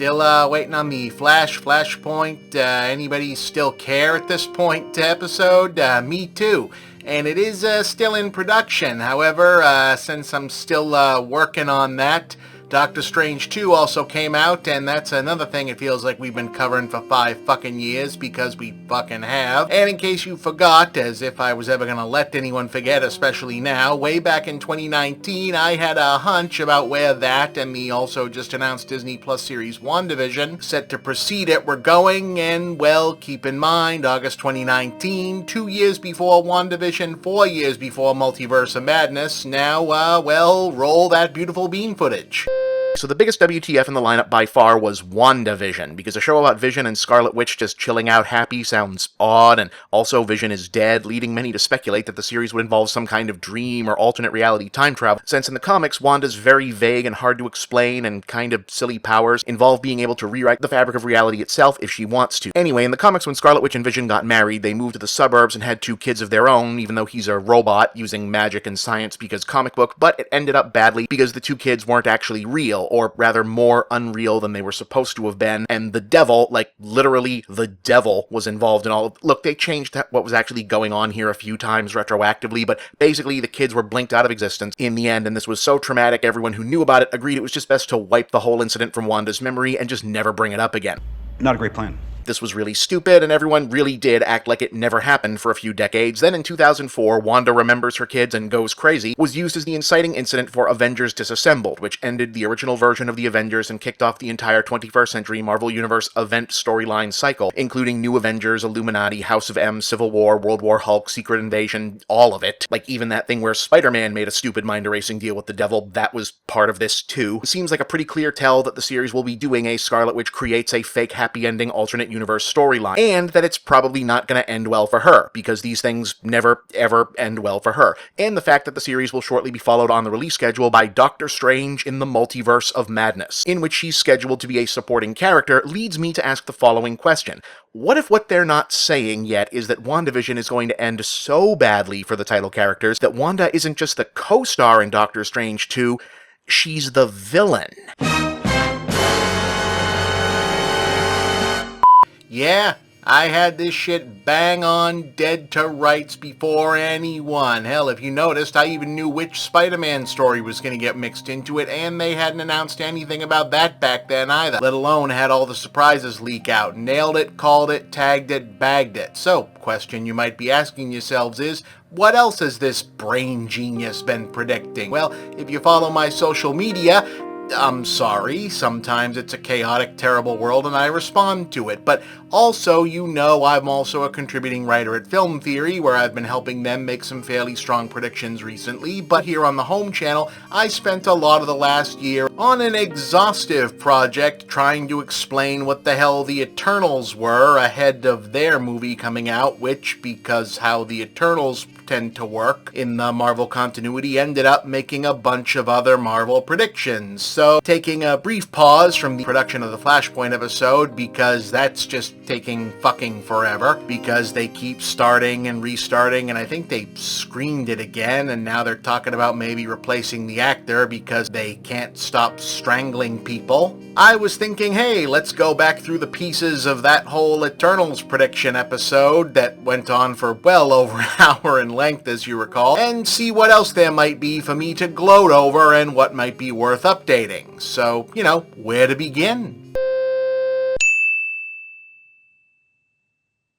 Still waiting on the Flashpoint, anybody still care at this point episode? Me too. And it is still in production. However, since I'm still working on that, Doctor Strange 2 also came out, and that's another thing it feels like we've been covering for 5 fucking years, because we fucking have. And in case you forgot, as if I was ever gonna let anyone forget, especially now, way back in 2019, I had a hunch about where that and the also just announced Disney Plus series WandaVision, set to precede it, were going, and well, keep in mind, August 2019, 2 years before WandaVision, 4 years before Multiverse of Madness, now, well, roll that beautiful bean footage. So the biggest WTF in the lineup by far was WandaVision, because a show about Vision and Scarlet Witch just chilling out happy sounds odd, and also Vision is dead, leading many to speculate that the series would involve some kind of dream or alternate reality time travel, since in the comics, Wanda's very vague and hard to explain and kind of silly powers involve being able to rewrite the fabric of reality itself if she wants to. Anyway, in the comics, when Scarlet Witch and Vision got married, they moved to the suburbs and had 2 kids of their own, even though he's a robot using magic and science because comic book, but it ended up badly because the 2 kids weren't actually real, or rather more unreal than they were supposed to have been, and the devil, like literally the devil, was involved in all of... Look, they changed what was actually going on here a few times retroactively, but basically the kids were blinked out of existence in the end, and this was so traumatic everyone who knew about it agreed it was just best to wipe the whole incident from Wanda's memory and just never bring it up again. Not a great plan. This was really stupid, and everyone really did act like it never happened for a few decades. Then in 2004, Wanda remembers her kids and goes crazy, was used as the inciting incident for Avengers Disassembled, which ended the original version of the Avengers and kicked off the entire 21st century Marvel Universe event storyline cycle, including New Avengers, Illuminati, House of M, Civil War, World War Hulk, Secret Invasion, all of it. Like even that thing where Spider-Man made a stupid mind-erasing deal with the devil, that was part of this too. It seems like a pretty clear tell that the series will be doing a Scarlet Witch creates a fake happy ending alternate universe storyline, and that it's probably not going to end well for her, because these things never, ever end well for her. And the fact that the series will shortly be followed on the release schedule by Doctor Strange in the Multiverse of Madness, in which she's scheduled to be a supporting character, leads me to ask the following question. What if what they're not saying yet is that WandaVision is going to end so badly for the title characters that Wanda isn't just the co-star in Doctor Strange 2, she's the villain? Yeah, I had this shit bang on dead to rights before anyone. Hell, if you noticed, I even knew which Spider-Man story was going to get mixed into it, and they hadn't announced anything about that back then either, let alone had all the surprises leak out. Nailed it, called it, tagged it, bagged it. So, question you might be asking yourselves is, what else has this brain genius been predicting? Well, if you follow my social media, I'm sorry, sometimes it's a chaotic, terrible world and I respond to it, but also, you know, I'm also a contributing writer at Film Theory, where I've been helping them make some fairly strong predictions recently, but here on the home channel, I spent a lot of the last year on an exhaustive project trying to explain what the hell the Eternals were ahead of their movie coming out, which, because how the Eternals tend to work in the Marvel continuity, ended up making a bunch of other Marvel predictions. So, taking a brief pause from the production of the Flashpoint episode, because that's just taking fucking forever, because they keep starting and restarting, and I think they screened it again, and now they're talking about maybe replacing the actor because they can't stop strangling people. I was thinking, hey, let's go back through the pieces of that whole Eternals prediction episode that went on for well over an hour in length, as you recall, and see what else there might be for me to gloat over and what might be worth updating. So, you know, where to begin?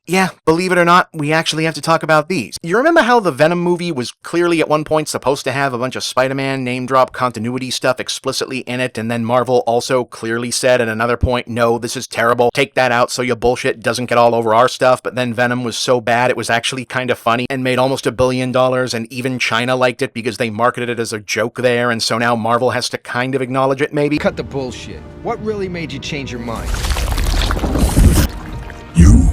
Yeah, believe it or not, we actually have to talk about these. You remember how the Venom movie was clearly at one point supposed to have a bunch of Spider-Man name-drop continuity stuff explicitly in it, and then Marvel also clearly said at another point, no, this is terrible, take that out so your bullshit doesn't get all over our stuff, but then Venom was so bad it was actually kind of funny and made almost $1 billion, and even China liked it because they marketed it as a joke there, and so now Marvel has to kind of acknowledge it, maybe? Cut the bullshit. What really made you change your mind? You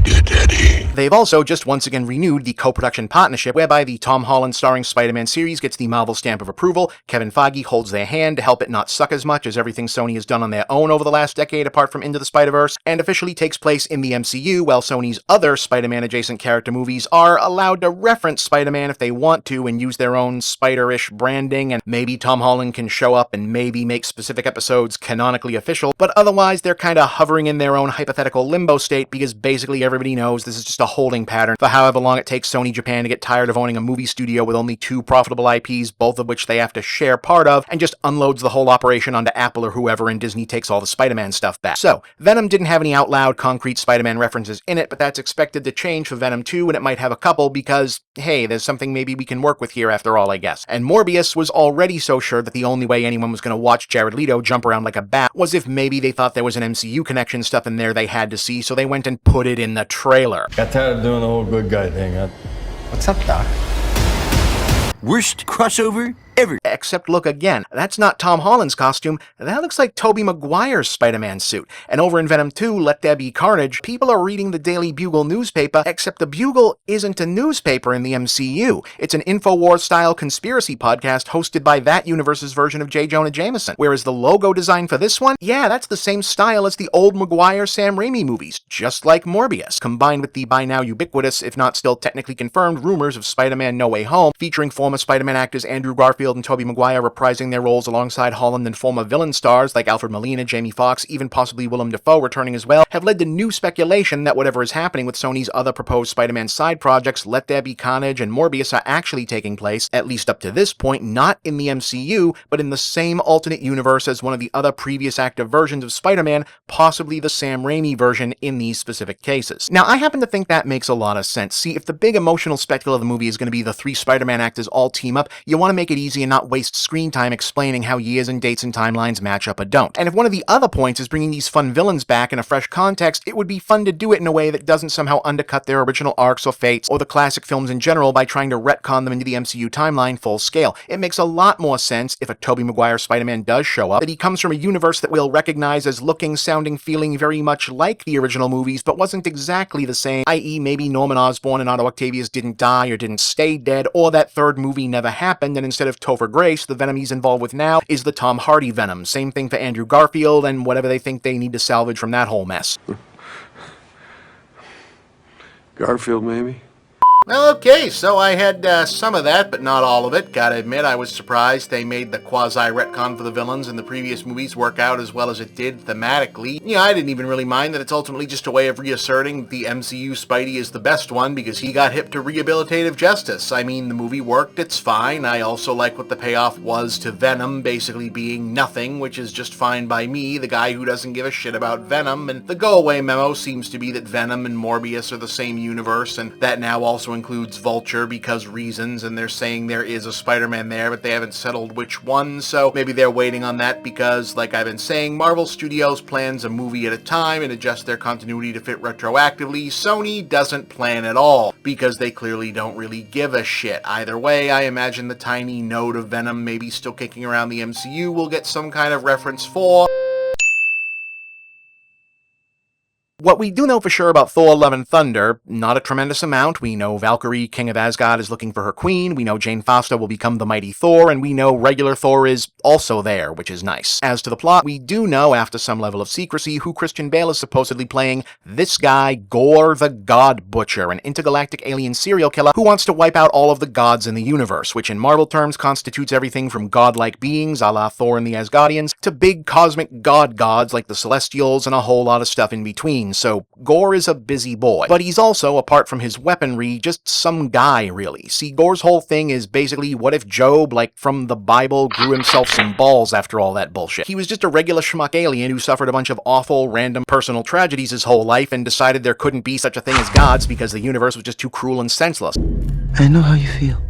did, Eddie. They've also just once again renewed the co-production partnership whereby the Tom Holland starring Spider-Man series gets the Marvel stamp of approval. Kevin Feige holds their hand to help it not suck as much as everything Sony has done on their own over the last decade apart from Into the Spider-Verse, and officially takes place in the MCU, while Sony's other Spider-Man adjacent character movies are allowed to reference Spider-Man if they want to and use their own Spider-ish branding, and maybe Tom Holland can show up and maybe make specific episodes canonically official, but otherwise they're kinda hovering in their own hypothetical limbo state because basically everybody knows this is just a holding pattern for however long it takes Sony Japan to get tired of owning a movie studio with only 2 profitable IPs, both of which they have to share part of, and just unloads the whole operation onto Apple or whoever, and Disney takes all the Spider-Man stuff back. So, Venom didn't have any out loud concrete Spider-Man references in it, but that's expected to change for Venom 2, and it might have a couple because, hey, there's something maybe we can work with here after all, I guess. And Morbius was already so sure that the only way anyone was going to watch Jared Leto jump around like a bat was if maybe they thought there was an MCU connection stuff in there they had to see, so they went and put it in the trailer. Got tired of doing the whole good guy thing, huh? What's up, Doc? Worst crossover ever. Except look again, that's not Tom Holland's costume, that looks like Tobey Maguire's Spider-Man suit. And over in Venom 2, Let There Be Carnage, people are reading the Daily Bugle newspaper, except the Bugle isn't a newspaper in the MCU. It's an InfoWars-style conspiracy podcast hosted by that universe's version of J. Jonah Jameson. Whereas the logo design for this one, yeah, that's the same style as the old Maguire Sam Raimi movies, just like Morbius, combined with the by now ubiquitous, if not still technically confirmed, rumors of Spider-Man No Way Home, featuring former Spider-Man actors Andrew Garfield and Tobey Maguire reprising their roles alongside Holland, and former villain stars like Alfred Molina, Jamie Foxx, even possibly Willem Dafoe returning as well, have led to new speculation that whatever is happening with Sony's other proposed Spider-Man side projects, Let There Be Carnage and Morbius, are actually taking place, at least up to this point, not in the MCU, but in the same alternate universe as one of the other previous active versions of Spider-Man, possibly the Sam Raimi version in these specific cases. Now, I happen to think that makes a lot of sense. See, if the big emotional spectacle of the movie is going to be the 3 Spider-Man actors all team up, you want to make it easy and not waste screen time explaining how years and dates and timelines match up or don't. And if one of the other points is bringing these fun villains back in a fresh context, it would be fun to do it in a way that doesn't somehow undercut their original arcs or fates, or the classic films in general, by trying to retcon them into the MCU timeline full scale. It makes a lot more sense if a Tobey Maguire Spider-Man does show up, that he comes from a universe that we'll recognize as looking, sounding, feeling very much like the original movies, but wasn't exactly the same, i.e. maybe Norman Osborn and Otto Octavius didn't die or didn't stay dead, or that third movie never happened, and instead of Topher Grace, the Venom he's involved with now is the Tom Hardy Venom. Same thing for Andrew Garfield and whatever they think they need to salvage from that whole mess. Garfield, maybe? Okay, so I had some of that, but not all of it. Gotta admit, I was surprised they made the quasi-retcon for the villains in the previous movies work out as well as it did thematically. Yeah, I didn't even really mind that it's ultimately just a way of reasserting the MCU Spidey is the best one because he got hip to rehabilitative justice. I mean, the movie worked, it's fine. I also like what the payoff was to Venom basically being nothing, which is just fine by me, the guy who doesn't give a shit about Venom, and the go-away memo seems to be that Venom and Morbius are the same universe, and that now also includes Vulture because reasons, and they're saying there is a Spider-Man there, but they haven't settled which one, so maybe they're waiting on that because, like I've been saying, Marvel Studios plans a movie at a time and adjust their continuity to fit retroactively. Sony doesn't plan at all, because they clearly don't really give a shit. Either way, I imagine the tiny node of Venom maybe still kicking around the MCU will get some kind of reference for. What we do know for sure about Thor Love and Thunder, not a tremendous amount. We know Valkyrie, King of Asgard, is looking for her queen, we know Jane Foster will become the mighty Thor, and we know regular Thor is also there, which is nice. As to the plot, we do know, after some level of secrecy, who Christian Bale is supposedly playing: this guy, Gorr the God Butcher, an intergalactic alien serial killer who wants to wipe out all of the gods in the universe, which in Marvel terms constitutes everything from godlike beings, a la Thor and the Asgardians, to big cosmic gods like the Celestials and a whole lot of stuff in between. So Gorr is a busy boy, but he's also, apart from his weaponry, just some guy, really. See, Gorr's whole thing is basically, what if Job, like from the Bible, grew himself some balls after all that bullshit? He was just a regular schmuck alien who suffered a bunch of awful, random personal tragedies his whole life and decided there couldn't be such a thing as gods because the universe was just too cruel and senseless. I know how you feel.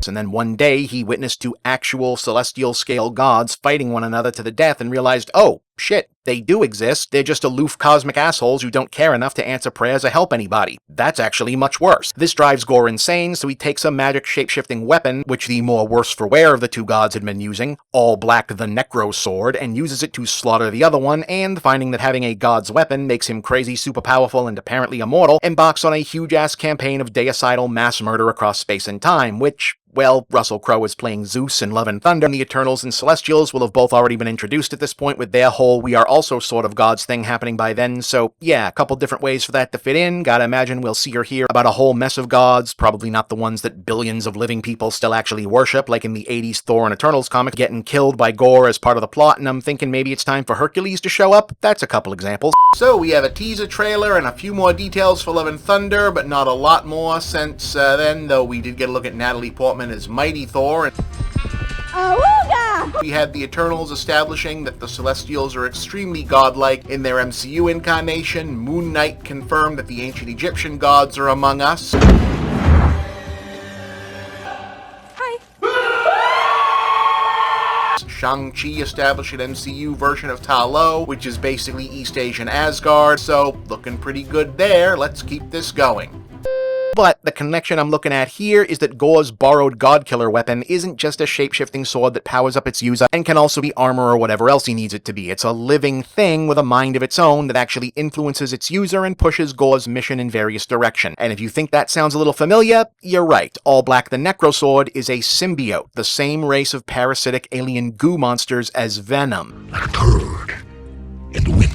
And then one day, he witnessed 2 actual celestial-scale gods fighting one another to the death and realized, oh, shit, they do exist. They're just aloof cosmic assholes who don't care enough to answer prayers or help anybody. That's actually much worse. This drives Gorr insane, so he takes a magic shape-shifting weapon, which the more worse-for-wear of the two gods had been using, all black the Necrosword, and uses it to slaughter the other one, and finding that having a god's weapon makes him crazy, super powerful, and apparently immortal, embarks on a huge-ass campaign of deicidal mass murder across space and time, which, well, Russell Crowe is playing Zeus in Love and Thunder, and the Eternals and Celestials will have both already been introduced at this point with their whole we are also sort of gods thing happening by then, so yeah, a couple different ways for that to fit in. Gotta imagine we'll see or hear about a whole mess of gods, probably not the ones that billions of living people still actually worship, like in the 80s Thor and Eternals comic, getting killed by Gorr as part of the plot, and I'm thinking maybe it's time for Hercules to show up. That's a couple examples. So we have a teaser trailer and a few more details for Love and Thunder, but not a lot more since then, though we did get a look at Natalie Portman as Mighty Thor, and we had the Eternals establishing that the Celestials are extremely godlike in their MCU incarnation. Moon Knight confirmed that the ancient Egyptian gods are among us. Shang-Chi established an MCU version of Ta Lo, which is basically East Asian Asgard, so looking pretty good there. Let's keep this going. But the connection I'm looking at here is that Gorr's borrowed godkiller weapon isn't just a shape-shifting sword that powers up its user and can also be armor or whatever else he needs it to be. It's a living thing with a mind of its own that actually influences its user and pushes Gorr's mission in various directions. And if you think that sounds a little familiar, you're right. All Black the Necrosword is a symbiote, the same race of parasitic alien goo monsters as Venom. Like a turd in the wind.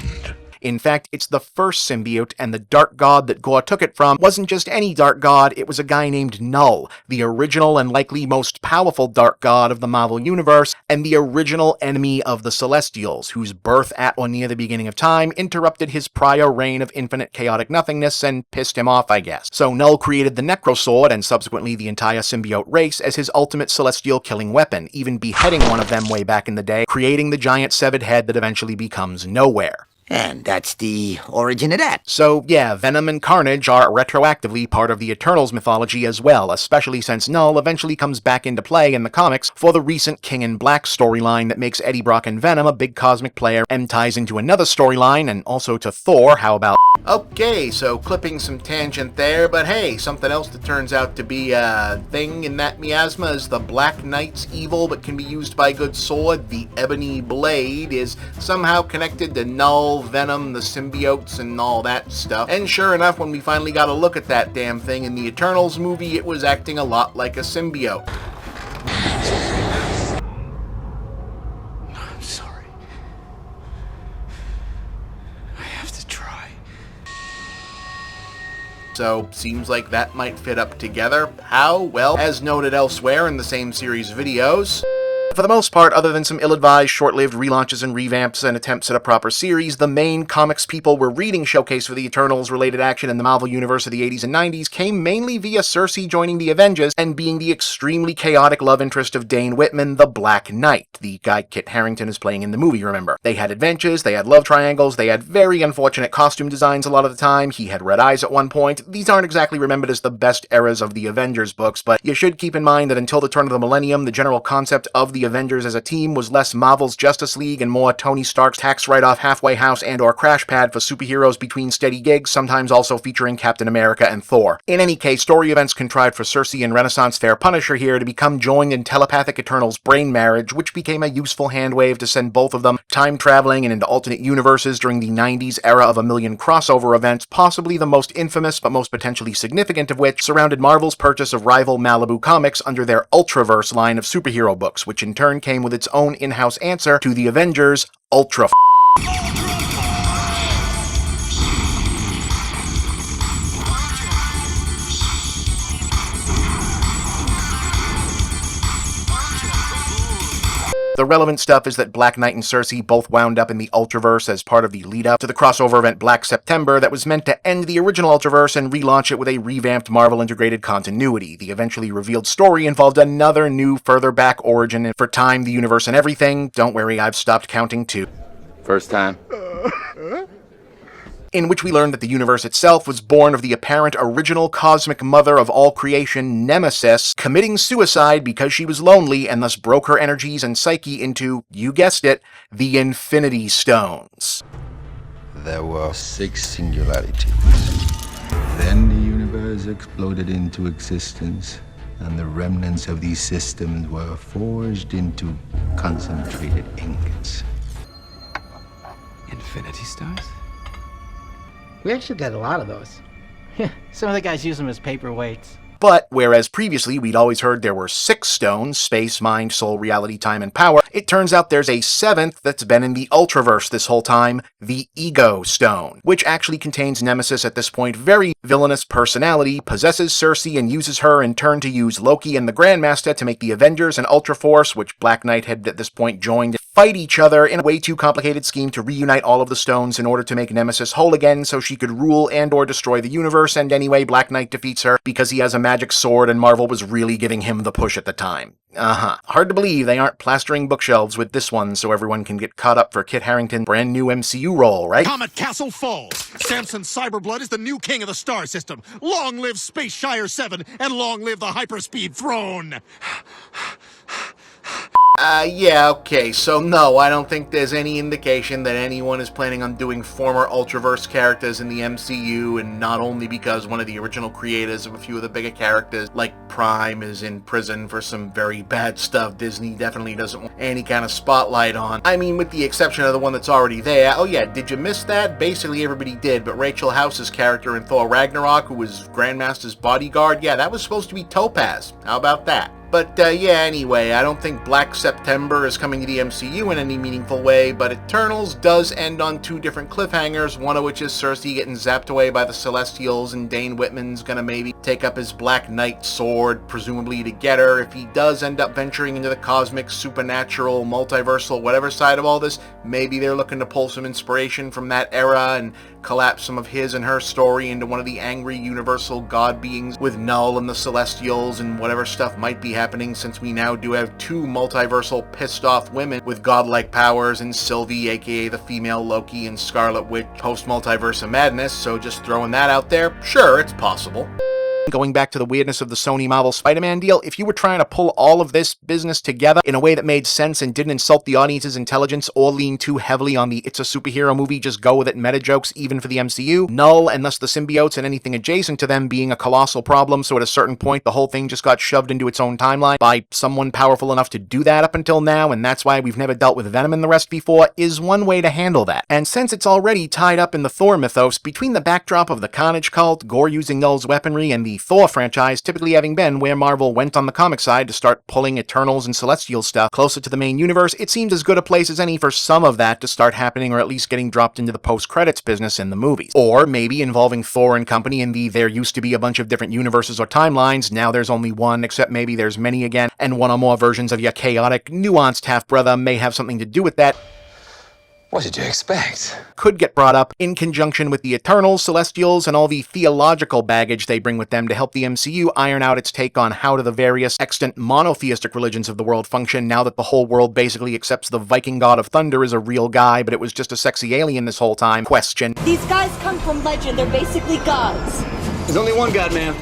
In fact, it's the first symbiote, and the dark god that Gorr took it from wasn't just any dark god, it was a guy named Null, the original and likely most powerful dark god of the Marvel Universe, and the original enemy of the Celestials, whose birth at or near the beginning of time interrupted his prior reign of infinite chaotic nothingness and pissed him off, I guess. So Null created the Necrosword, and subsequently the entire symbiote race, as his ultimate celestial killing weapon, even beheading one of them way back in the day, creating the giant severed head that eventually becomes Nowhere. And that's the origin of that. So yeah, Venom and Carnage are retroactively part of the Eternals mythology as well, especially since Null eventually comes back into play in the comics for the recent King in Black storyline that makes Eddie Brock and Venom a big cosmic player and ties into another storyline and also to Thor. How about... Okay, so clipping some tangent there, but hey, something else that turns out to be a thing in that miasma is the Black Knight's evil but can be used by good sword, the Ebony Blade, is somehow connected to Null, Venom, the symbiotes, and all that stuff. And sure enough, when we finally got a look at that damn thing in the Eternals movie, it was acting a lot like a symbiote. I'm sorry. I have to try. So, seems like that might fit up together. How? Well, as noted elsewhere in the same series of videos, for the most part, other than some ill-advised, short-lived relaunches and revamps and attempts at a proper series, the main comics people were reading showcase for the Eternals-related action in the Marvel Universe of the 80s and 90s came mainly via Cersei joining the Avengers and being the extremely chaotic love interest of Dane Whitman, the Black Knight, the guy Kit Harington is playing in the movie, remember. They had adventures, they had love triangles, they had very unfortunate costume designs a lot of the time, he had red eyes at one point. These aren't exactly remembered as the best eras of the Avengers books, but you should keep in mind that until the turn of the millennium, the general concept of the Avengers as a team was less Marvel's Justice League and more Tony Stark's tax write-off halfway house and or crash pad for superheroes between steady gigs, sometimes also featuring Captain America and Thor. In any case, story events contrived for Cersei and Renaissance fair Punisher here to become joined in telepathic Eternals brain marriage, which became a useful handwave to send both of them time-traveling and into alternate universes during the 90s era of a million crossover events, possibly the most infamous but most potentially significant of which surrounded Marvel's purchase of rival Malibu Comics under their Ultraverse line of superhero books, which in turn came with its own in-house answer to the Avengers, Ultra. The relevant stuff is that Black Knight and Cersei both wound up in the Ultraverse as part of the lead-up to the crossover event Black September that was meant to end the original Ultraverse and relaunch it with a revamped Marvel integrated continuity. The eventually revealed story involved another new, further back origin for time, the universe, and everything. Don't worry, I've stopped counting too. First time. in which we learned that the universe itself was born of the apparent original cosmic mother of all creation, Nemesis, committing suicide because she was lonely and thus broke her energies and psyche into, you guessed it, the Infinity Stones. There were 6 singularities. Then the universe exploded into existence, and the remnants of these systems were forged into concentrated ingots. Infinity Stones? We actually got a lot of those. Some of the guys use them as paperweights. But, whereas previously we'd always heard there were 6 stones, space, mind, soul, reality, time, and power, it turns out there's a 7th that's been in the Ultraverse this whole time, the Ego Stone, which actually contains Nemesis at this point very villainous personality, possesses Cersei and uses her in turn to use Loki and the Grandmaster to make the Avengers and Ultraforce, which Black Knight had at this point joined, fight each other in a way too complicated scheme to reunite all of the stones in order to make Nemesis whole again so she could rule and or destroy the universe, and anyway, Black Knight defeats her because he has a magic sword and Marvel was really giving him the push at the time. Hard to believe they aren't plastering bookshelves with this one so everyone can get caught up for Kit Harington's brand new MCU role, right? Comet Castle falls. Samson Cyberblood is the new king of the star system. Long live Space Shire 7 and long live the hyperspeed throne. Yeah, okay, so no, I don't think there's any indication that anyone is planning on doing former Ultraverse characters in the MCU, and not only because one of the original creators of a few of the bigger characters, like Prime, is in prison for some very bad stuff Disney definitely doesn't want any kind of spotlight on. I mean, with the exception of the one that's already there. Oh yeah, did you miss that? Basically everybody did, but Rachel House's character in Thor Ragnarok, who was Grandmaster's bodyguard, yeah, that was supposed to be Topaz. How about that? But yeah, anyway, I don't think Black September is coming to the MCU in any meaningful way, but Eternals does end on 2 different cliffhangers, one of which is Cersei getting zapped away by the Celestials, and Dane Whitman's gonna maybe take up his Black Knight sword, presumably to get her. If he does end up venturing into the cosmic, supernatural, multiversal, whatever side of all this, maybe they're looking to pull some inspiration from that era and collapse some of his and her story into one of the angry universal god beings with Null and the Celestials and whatever stuff might be happening, since we now do have 2 multiversal pissed off women with godlike powers in Sylvie, aka the female Loki, and Scarlet Witch post-multiverse of madness, so just throwing that out there, sure, it's possible. Going back to the weirdness of the Sony Marvel Spider-Man deal, if you were trying to pull all of this business together in a way that made sense and didn't insult the audience's intelligence or lean too heavily on the it's a superhero movie, just go with it meta jokes even for the MCU, Null and thus the symbiotes and anything adjacent to them being a colossal problem, so at a certain point the whole thing just got shoved into its own timeline by someone powerful enough to do that up until now, and that's why we've never dealt with Venom and the rest before, is one way to handle that. And since it's already tied up in the Thor mythos, between the backdrop of the Carnage cult, Gorr using Null's weaponry, and the Thor franchise typically having been where Marvel went on the comic side to start pulling Eternals and Celestial stuff closer to the main universe, it seems as good a place as any for some of that to start happening, or at least getting dropped into the post-credits business in the movies. Or maybe involving Thor and company in the there used to be a bunch of different universes or timelines, now there's only one, except maybe there's many again, and one or more versions of your chaotic, nuanced half-brother may have something to do with that. What did you expect? Could get brought up in conjunction with the Eternals, Celestials, and all the theological baggage they bring with them to help the MCU iron out its take on how do the various extant monotheistic religions of the world function now that the whole world basically accepts the Viking god of thunder as a real guy, but it was just a sexy alien this whole time. Question. These guys come from legend. They're basically gods. There's only one god, ma'am.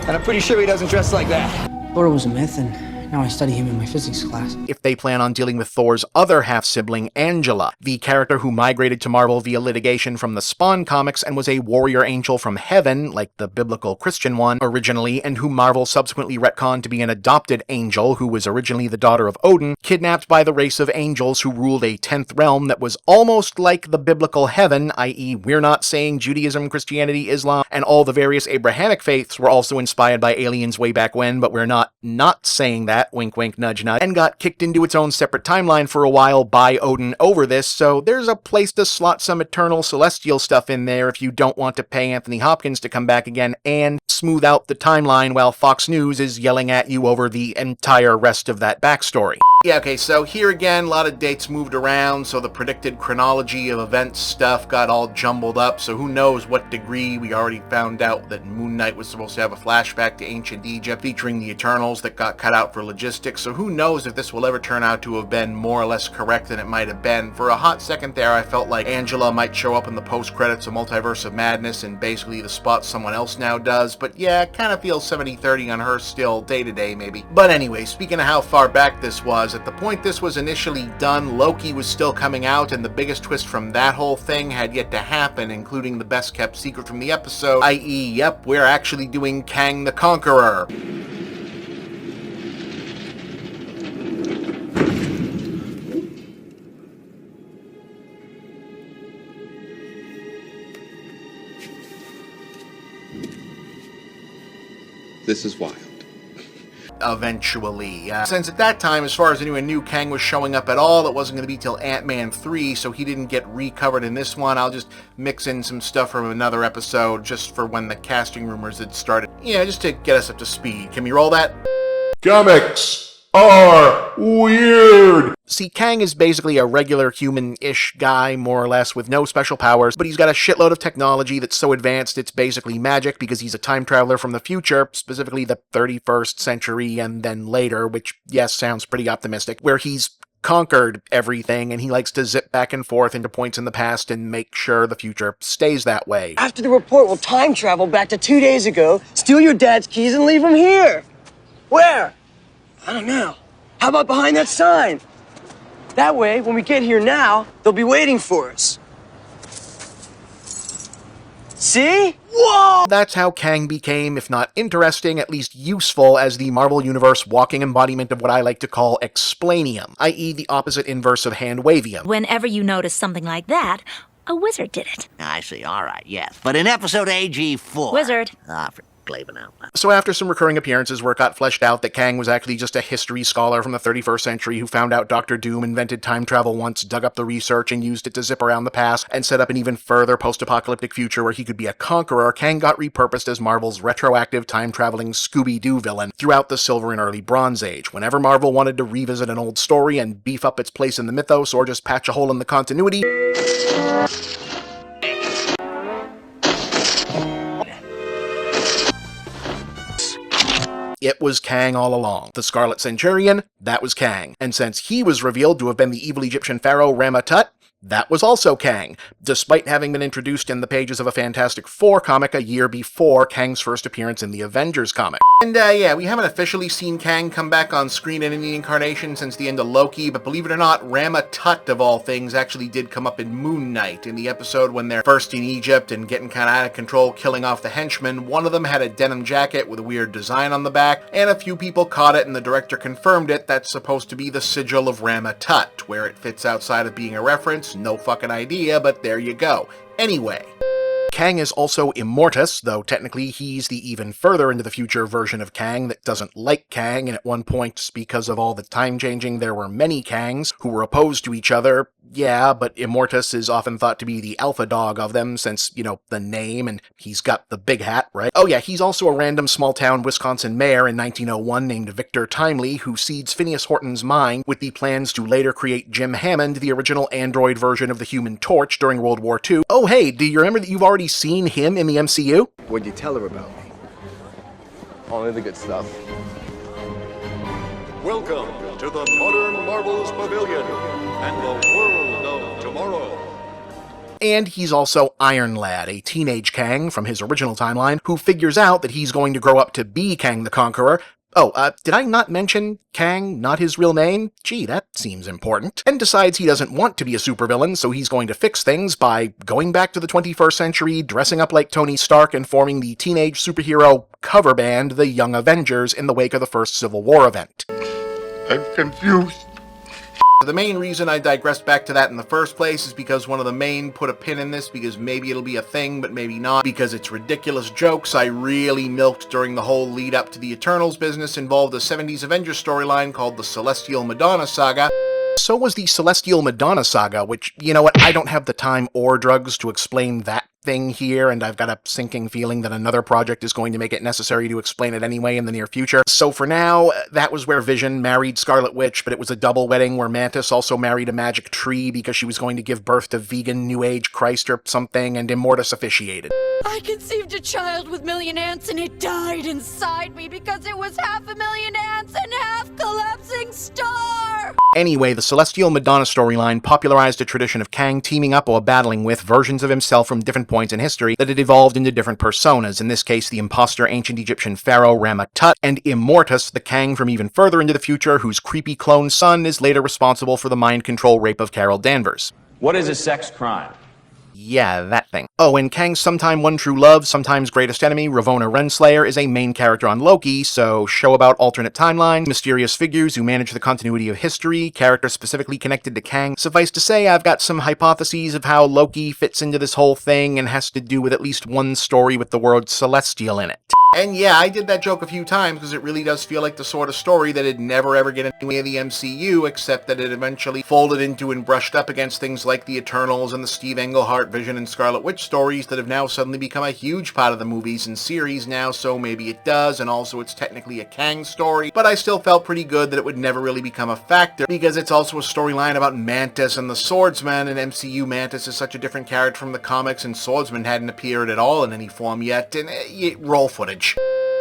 And I'm pretty sure he doesn't dress like that. Thor was a myth, and now I study him in my physics class. If they plan on dealing with Thor's other half-sibling, Angela, the character who migrated to Marvel via litigation from the Spawn comics and was a warrior angel from heaven, like the biblical Christian one originally, and who Marvel subsequently retconned to be an adopted angel who was originally the daughter of Odin, kidnapped by the race of angels who ruled a 10th realm that was almost like the biblical heaven, i.e. we're not saying Judaism, Christianity, Islam, and all the various Abrahamic faiths were also inspired by aliens way back when, but we're not saying that, wink wink nudge nudge, and got kicked into its own separate timeline for a while by Odin over this, so there's a place to slot some Eternal Celestial stuff in there if you don't want to pay Anthony Hopkins to come back again and smooth out the timeline while Fox News is yelling at you over the entire rest of that backstory. Yeah, okay, so here again, a lot of dates moved around, so the predicted chronology of events stuff got all jumbled up, so who knows what degree. We already found out that Moon Knight was supposed to have a flashback to ancient Egypt featuring the Eternals that got cut out for logistics, so who knows if this will ever turn out to have been more or less correct than it might have been. For a hot second there, I felt like Angela might show up in the post-credits of Multiverse of Madness and basically the spot someone else now does, but yeah, it kind of feels 70-30 on her still, day-to-day maybe. But anyway, speaking of how far back this was, at the point this was initially done, Loki was still coming out, and the biggest twist from that whole thing had yet to happen, including the best kept secret from the episode, i.e., yep, we're actually doing Kang the Conqueror. This is wild. Eventually. Since at that time, as far as anyone knew, Kang was showing up at all, it wasn't going to be till Ant-Man 3, so he didn't get recovered in this one. I'll just mix in some stuff from another episode just for when the casting rumors had started. Yeah, just to get us up to speed. Can we roll that? Comics are weird. See, Kang is basically a regular human-ish guy, more or less, with no special powers, but he's got a shitload of technology that's so advanced it's basically magic because he's a time traveler from the future, specifically the 31st century and then later, which, yes, sounds pretty optimistic, where he's conquered everything and he likes to zip back and forth into points in the past and make sure the future stays that way. After the report, we'll time travel back to 2 days ago, steal your dad's keys, and leave them here. Where? I don't know. How about behind that sign? That way, when we get here now, they'll be waiting for us. See? Whoa! That's how Kang became, if not interesting, at least useful as the Marvel Universe walking embodiment of what I like to call explainium, i.e. the opposite inverse of hand-wavium. Whenever you notice something like that, a wizard did it. I see, all right, yes. But in episode AG4... Wizard. For Clavin out. So after some recurring appearances where it got fleshed out that Kang was actually just a history scholar from the 31st century who found out Dr. Doom invented time travel once, dug up the research, and used it to zip around the past, and set up an even further post-apocalyptic future where he could be a conqueror, Kang got repurposed as Marvel's retroactive time-traveling Scooby-Doo villain throughout the Silver and Early Bronze Age. Whenever Marvel wanted to revisit an old story and beef up its place in the mythos or just patch a hole in the continuity, it was Kang all along. The Scarlet Centurion, that was Kang. And since he was revealed to have been the evil Egyptian pharaoh Rama-Tut, that was also Kang, despite having been introduced in the pages of a Fantastic Four comic a year before Kang's first appearance in the Avengers comic. And yeah, we haven't officially seen Kang come back on screen in any incarnation since the end of Loki, but believe it or not, Rama-Tut of all things actually did come up in Moon Knight. In the episode when they're first in Egypt and getting kind of out of control, killing off the henchmen, one of them had a denim jacket with a weird design on the back, and a few people caught it and the director confirmed it. That's supposed to be the sigil of Rama-Tut. Where it fits outside of being a reference, no fucking idea, but there you go. Anyway. Kang is also Immortus, though technically he's the even further into the future version of Kang that doesn't like Kang, and at one point, because of all the time-changing, there were many Kangs who were opposed to each other. Yeah, but Immortus is often thought to be the alpha dog of them since, you know, the name, and he's got the big hat, right? Oh yeah, he's also a random small-town Wisconsin mayor in 1901 named Victor Timely who seeds Phineas Horton's mind with the plans to later create Jim Hammond, the original android version of the Human Torch during World War II. Oh hey, do you remember that you've already seen him in the MCU? What'd you tell her about me? Only the good stuff. Welcome to the Modern Marvels Pavilion and the world of tomorrow. And he's also Iron Lad, a teenage Kang from his original timeline, who figures out that he's going to grow up to be Kang the Conqueror. Oh, did I not mention Kang, not his real name? Gee, that seems important. And decides he doesn't want to be a supervillain, so he's going to fix things by going back to the 21st century, dressing up like Tony Stark, and forming the teenage superhero cover band, the Young Avengers, in the wake of the first Civil War event. I'm confused. The main reason I digressed back to that in the first place is because one of the main put a pin in this because maybe it'll be a thing, but maybe not, because it's ridiculous jokes I really milked during the whole lead up to the Eternals business involved a 70s Avengers storyline called the Celestial Madonna Saga. So was the Celestial Madonna saga, which, you know what, I don't have the time or drugs to explain that thing here, and I've got a sinking feeling that another project is going to make it necessary to explain it anyway in the near future. So for now, that was where Vision married Scarlet Witch, but it was a double wedding where Mantis also married a magic tree because she was going to give birth to vegan New Age Christ or something, and Immortus officiated. I conceived a child with million ants and it died inside me because it was 500,000 ants and half collapsing star! Anyway, the Celestial Madonna storyline popularized a tradition of Kang teaming up or battling with versions of himself from different points in history that had evolved into different personas, in this case the imposter ancient Egyptian pharaoh Rama-Tut, and Immortus, the Kang from even further into the future whose creepy clone son is later responsible for the mind control rape of Carol Danvers. What is a sex crime? Yeah, that thing. Oh, and Kang's sometime one true love, sometimes greatest enemy, Ravonna Renslayer, is a main character on Loki, so show about alternate timeline, mysterious figures who manage the continuity of history, characters specifically connected to Kang. Suffice to say, I've got some hypotheses of how Loki fits into this whole thing and has to do with at least one story with the word celestial in it. And yeah, I did that joke a few times because it really does feel like the sort of story that it'd never ever get anywhere in the MCU, except that it eventually folded into and brushed up against things like the Eternals and the Steve Englehart Vision and Scarlet Witch stories that have now suddenly become a huge part of the movies and series now, so maybe it does, and also it's technically a Kang story, but I still felt pretty good that it would never really become a factor because it's also a storyline about Mantis and the Swordsman, and MCU Mantis is such a different character from the comics, and Swordsman hadn't appeared at all in any form yet, and roll footage.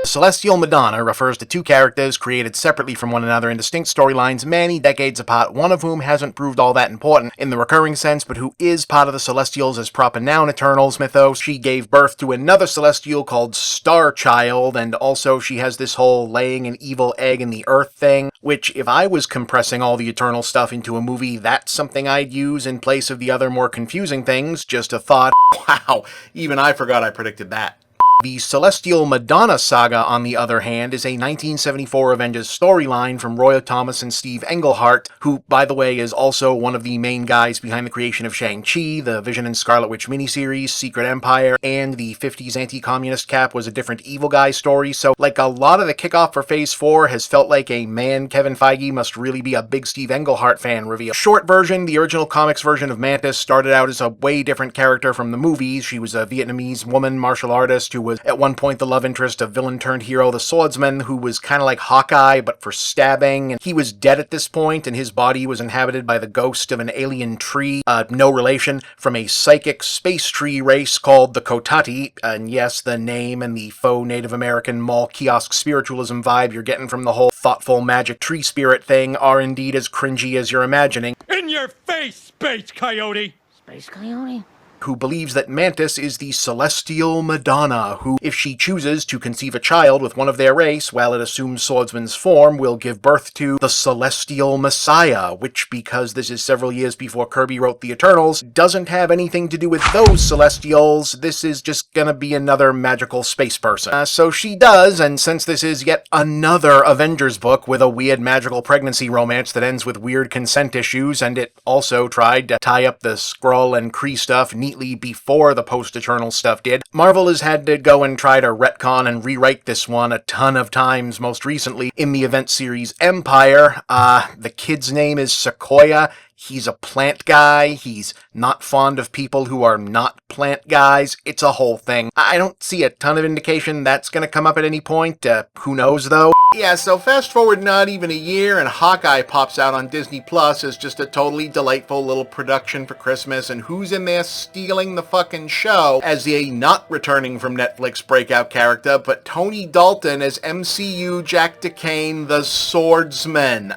Celestial Madonna refers to two characters created separately from one another in distinct storylines many decades apart, one of whom hasn't proved all that important in the recurring sense, but who is part of the Celestials as proper noun Eternals mythos. She gave birth to another Celestial called Starchild, and also she has this whole laying an evil egg in the earth thing, which if I was compressing all the Eternal stuff into a movie, that's something I'd use in place of the other more confusing things. Just a thought. Wow, even I forgot I predicted that. The Celestial Madonna saga, on the other hand, is a 1974 Avengers storyline from Roy Thomas and Steve Englehart, who, by the way, is also one of the main guys behind the creation of Shang-Chi, the Vision and Scarlet Witch miniseries, Secret Empire, and the 50s anti-communist Cap was a different evil guy story, so like a lot of the kickoff for Phase 4 has felt like a man Kevin Feige must really be a big Steve Englehart fan reveal. Short version, the original comics version of Mantis started out as a way different character from the movies. She was a Vietnamese woman martial artist who was at one point the love interest of villain-turned-hero the Swordsman, who was kind of like Hawkeye but for stabbing, and he was dead at this point, and his body was inhabited by the ghost of an alien tree, no relation, from a psychic space tree race called the Kotati, and yes, the name and the faux Native American mall kiosk spiritualism vibe you're getting from the whole thoughtful magic tree spirit thing are indeed as cringy as you're imagining. In your face, Space Coyote! Space Coyote? Who believes that Mantis is the Celestial Madonna, who, if she chooses to conceive a child with one of their race, while it assumes Swordsman's form, will give birth to the Celestial Messiah, which, because this is several years before Kirby wrote the Eternals, doesn't have anything to do with those Celestials. This is just gonna be another magical space person. So she does, and since this is yet another Avengers book with a weird magical pregnancy romance that ends with weird consent issues, and it also tried to tie up the Skrull and Kree stuff neatly before the post-Eternal stuff did, Marvel has had to go and try to retcon and rewrite this one a ton of times, most recently in the event series Empire. The kid's name is Sequoia. He's a plant guy. He's not fond of people who are not plant guys. It's a whole thing. I don't see a ton of indication that's going to come up at any point. Who knows, though? Yeah, so fast forward not even a year, and Hawkeye pops out on Disney Plus as just a totally delightful little production for Christmas, and who's in there stealing the fucking show as a not returning from Netflix breakout character, but Tony Dalton as MCU Jack DeCane, the Swordsman.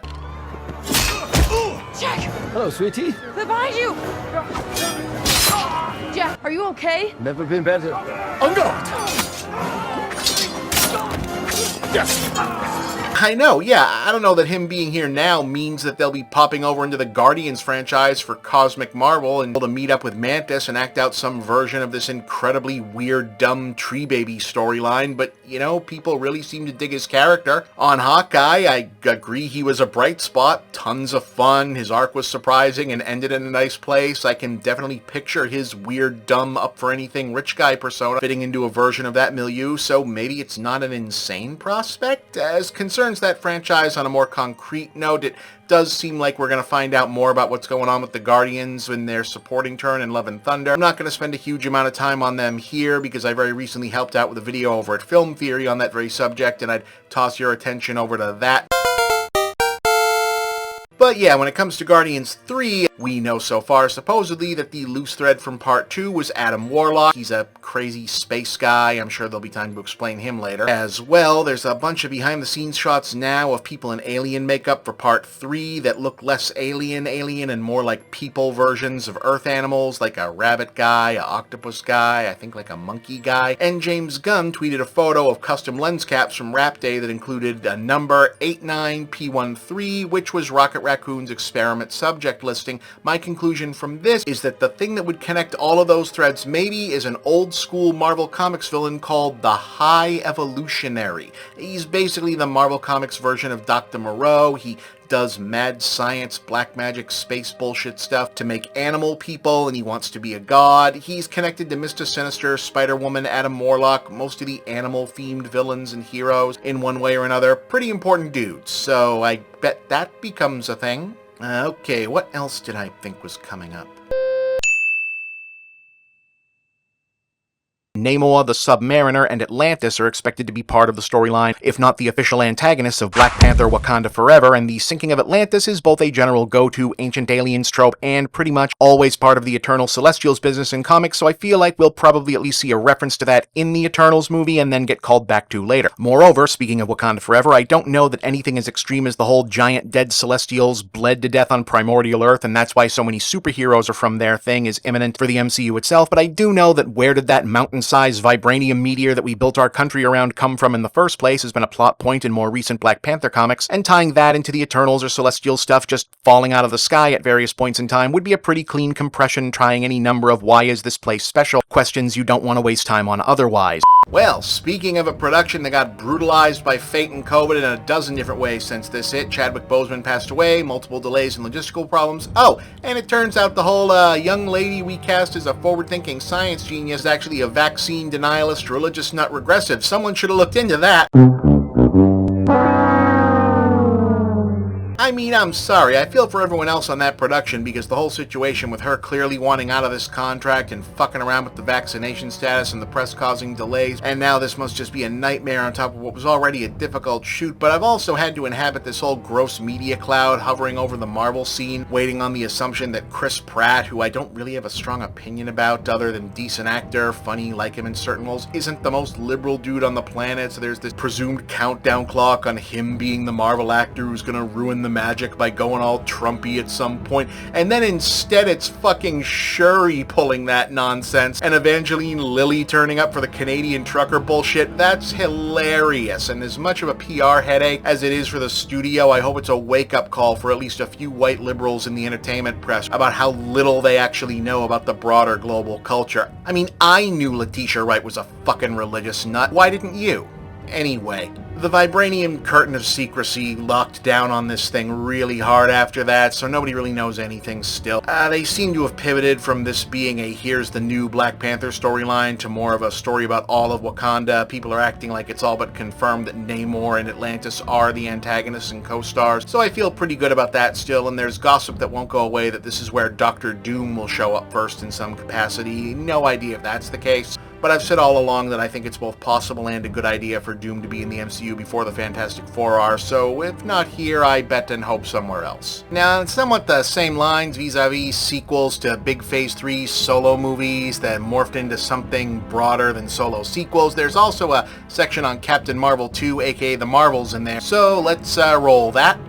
Jack! Hello, sweetie. Behind you! Jack, are you okay? Never been better. On guard! Yes! I know, yeah, I don't know that him being here now means that they'll be popping over into the Guardians franchise for Cosmic Marvel and able to meet up with Mantis and act out some version of this incredibly weird, dumb tree baby storyline, but, you know, people really seem to dig his character. On Hawkeye, I agree he was a bright spot, tons of fun, his arc was surprising and ended in a nice place. I can definitely picture his weird, dumb, up-for-anything rich guy persona fitting into a version of that milieu, so maybe it's not an insane prospect. As concerns turns that franchise on a more concrete note. It does seem like we're going to find out more about what's going on with the Guardians in their supporting turn in Love and Thunder. I'm not going to spend a huge amount of time on them here because I very recently helped out with a video over at Film Theory on that very subject, and I'd toss your attention over to that. But yeah, when it comes to Guardians 3, we know so far, supposedly, that the loose thread from Part 2 was Adam Warlock. He's a crazy space guy. I'm sure there'll be time to explain him later. As well, there's a bunch of behind-the-scenes shots now of people in alien makeup for Part 3 that look less alien and more like people versions of Earth animals, like a rabbit guy, a octopus guy, I think like a monkey guy. And James Gunn tweeted a photo of custom lens caps from Wrap Day that included a number 89P13, which was Rocket Raccoon's experiment subject listing. My conclusion from this is that the thing that would connect all of those threads maybe is an old school Marvel Comics villain called the High Evolutionary. He's basically the Marvel Comics version of Dr. Moreau. He does mad science, black magic, space bullshit stuff to make animal people, and he wants to be a god. He's connected to Mr. Sinister, Spider-Woman, Adam Warlock, most of the animal-themed villains and heroes in one way or another. Pretty important dudes, so I bet that becomes a thing. Okay, what else did I think was coming up? Namor, the Submariner, and Atlantis are expected to be part of the storyline, if not the official antagonists of Black Panther Wakanda Forever, and the sinking of Atlantis is both a general go-to ancient aliens trope and pretty much always part of the Eternal Celestials business in comics, so I feel like we'll probably at least see a reference to that in the Eternals movie and then get called back to later. Moreover, speaking of Wakanda Forever, I don't know that anything as extreme as the whole giant dead Celestials bled to death on primordial Earth, and that's why so many superheroes are from their thing is imminent for the MCU itself, but I do know that where did that mountain-sized vibranium meteor that we built our country around come from in the first place has been a plot point in more recent Black Panther comics, and tying that into the Eternals or Celestial stuff just falling out of the sky at various points in time would be a pretty clean compression, trying any number of why is this place special questions you don't want to waste time on otherwise. Well, speaking of a production that got brutalized by fate and COVID in a dozen different ways since this hit, Chadwick Boseman passed away, multiple delays and logistical problems. Oh, and it turns out the whole young lady we cast as a forward-thinking science genius is actually a vaccine denialist, religious nut regressive. Someone should have looked into that. I mean, I'm sorry. I feel for everyone else on that production because the whole situation with her clearly wanting out of this contract and fucking around with the vaccination status and the press causing delays, and now this must just be a nightmare on top of what was already a difficult shoot, but I've also had to inhabit this whole gross media cloud hovering over the Marvel scene, waiting on the assumption that Chris Pratt, who I don't really have a strong opinion about other than decent actor, funny, like him in certain roles, isn't the most liberal dude on the planet, so there's this presumed countdown clock on him being the Marvel actor who's gonna ruin the magic by going all Trumpy at some point, and then instead it's fucking Shuri pulling that nonsense and Evangeline Lilly turning up for the Canadian trucker bullshit. That's hilarious, and as much of a PR headache as it is for the studio, I hope it's a wake-up call for at least a few white liberals in the entertainment press about how little they actually know about the broader global culture. I mean, I knew Letitia Wright was a fucking religious nut. Why didn't you? Anyway, the vibranium curtain of secrecy locked down on this thing really hard after that, so nobody really knows anything still. They seem to have pivoted from this being a here's the new Black Panther storyline to more of a story about all of Wakanda. People are acting like it's all but confirmed that Namor and Atlantis are the antagonists and co-stars, so I feel pretty good about that still, and there's gossip that won't go away that this is where Doctor Doom will show up first in some capacity. No idea if that's the case. But I've said all along that I think it's both possible and a good idea for Doom to be in the MCU before the Fantastic Four are, so if not here, I bet and hope somewhere else. Now, somewhat the same lines vis-a-vis sequels to big Phase 3 solo movies that morphed into something broader than solo sequels, there's also a section on Captain Marvel 2, aka The Marvels, in there, so let's roll that.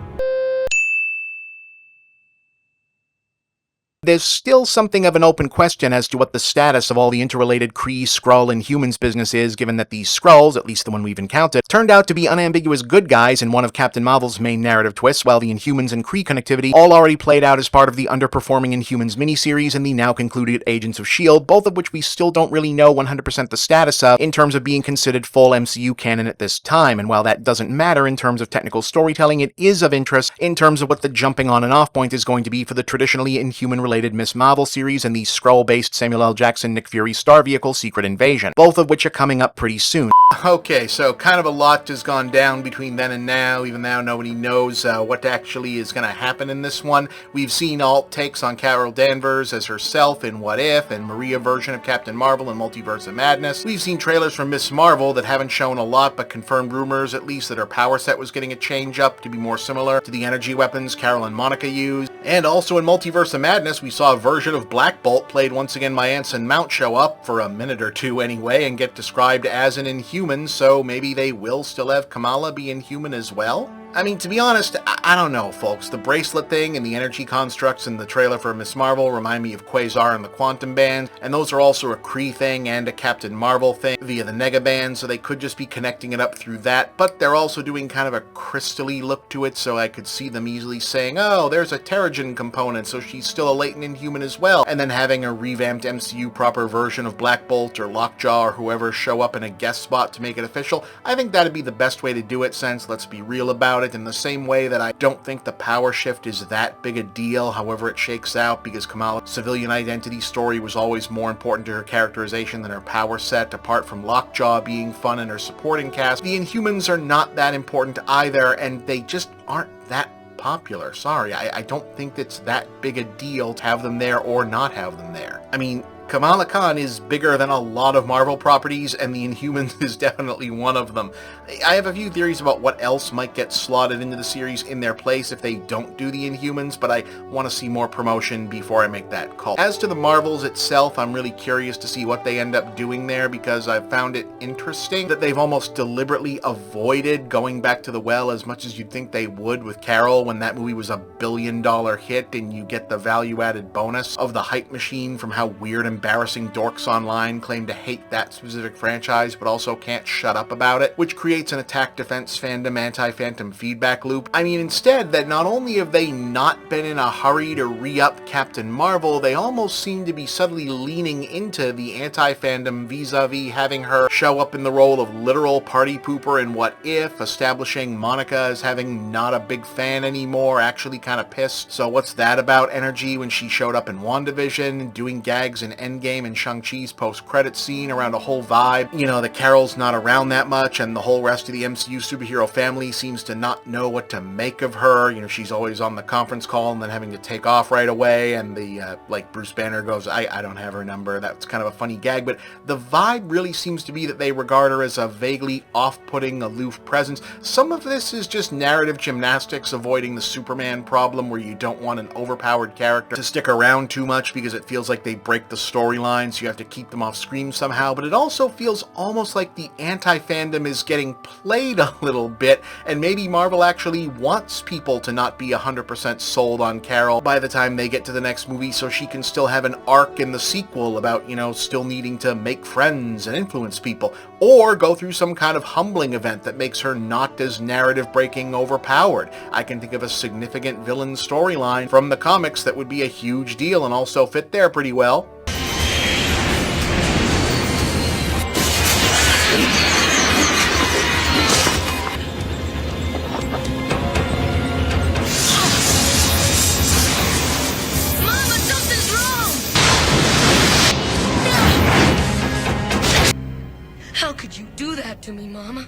There's still something of an open question as to what the status of all the interrelated Kree, Skrull, and Humans business is, given that these Skrulls, at least the one we've encountered, turned out to be unambiguous good guys in one of Captain Marvel's main narrative twists, while the Inhumans and Kree connectivity all already played out as part of the underperforming Inhumans miniseries and the now concluded Agents of S.H.I.E.L.D., both of which we still don't really know 100% the status of in terms of being considered full MCU canon at this time, and while that doesn't matter in terms of technical storytelling, it is of interest in terms of what the jumping on and off point is going to be for the traditionally Inhuman unrelated Ms. Marvel series and the Skrull-based Samuel L. Jackson Nick Fury star vehicle Secret Invasion, both of which are coming up pretty soon. Okay, so kind of a lot has gone down between then and now, even now nobody knows what actually is going to happen in this one. We've seen alt takes on Carol Danvers as herself in What If, and Maria version of Captain Marvel in Multiverse of Madness. We've seen trailers from Ms. Marvel that haven't shown a lot, but confirmed rumors at least that her power set was getting a change up to be more similar to the energy weapons Carol and Monica used. And also in Multiverse of Madness, we saw a version of Black Bolt, played once again by Anson Mount, show up, for a minute or two anyway, and get described as an Inhuman, so maybe they will still have Kamala be Inhuman as well? I mean, to be honest, I don't know, folks. The bracelet thing and the energy constructs in the trailer for Ms. Marvel remind me of Quasar and the Quantum Band, and those are also a Kree thing and a Captain Marvel thing via the Nega Band, so they could just be connecting it up through that, but they're also doing kind of a crystal-y look to it, so I could see them easily saying, oh, there's a Terrigen component, so she's still a latent Inhuman as well, and then having a revamped MCU proper version of Black Bolt or Lockjaw or whoever show up in a guest spot to make it official. I think that'd be the best way to do it, since, let's be real about it, in the same way that I don't think the power shift is that big a deal, however it shakes out, because Kamala's civilian identity story was always more important to her characterization than her power set, apart from Lockjaw being fun in her supporting cast. The Inhumans are not that important either, and they just aren't that popular. Sorry, I don't think it's that big a deal to have them there or not have them there. I mean, Kamala Khan is bigger than a lot of Marvel properties, and the Inhumans is definitely one of them. I have a few theories about what else might get slotted into the series in their place if they don't do the Inhumans, but I want to see more promotion before I make that call. As to the Marvels itself, I'm really curious to see what they end up doing there, because I've found it interesting that they've almost deliberately avoided going back to the well as much as you'd think they would with Carol when that movie was a billion-dollar hit, and you get the value-added bonus of the hype machine from how weird and embarrassing dorks online claim to hate that specific franchise but also can't shut up about it, which creates an attack defense fandom anti-Phantom feedback loop. I mean, instead, that not only have they not been in a hurry to re-up Captain Marvel, they almost seem to be subtly leaning into the anti-fandom vis-a-vis having her show up in the role of literal party pooper in What If, establishing Monica as having not a big fan anymore, actually kind of pissed. So what's that about energy when she showed up in WandaVision, doing gags in Endgame and Shang-Chi's post-credit scene around a whole vibe, you know, that Carol's not around that much and the whole rest of the MCU superhero family seems to not know what to make of her. You know, she's always on the conference call and then having to take off right away, and the, like, Bruce Banner goes, I don't have her number. That's kind of a funny gag, but the vibe really seems to be that they regard her as a vaguely off-putting, aloof presence. Some of this is just narrative gymnastics, avoiding the Superman problem where you don't want an overpowered character to stick around too much because it feels like they break the storyline, so you have to keep them off screen somehow, but it also feels almost like the anti-fandom is getting played a little bit, and maybe Marvel actually wants people to not be 100% sold on Carol by the time they get to the next movie, so she can still have an arc in the sequel about, you know, still needing to make friends and influence people, or go through some kind of humbling event that makes her not as narrative-breaking overpowered. I can think of a significant villain storyline from the comics that would be a huge deal and also fit there pretty well. How could you do that to me, Mama?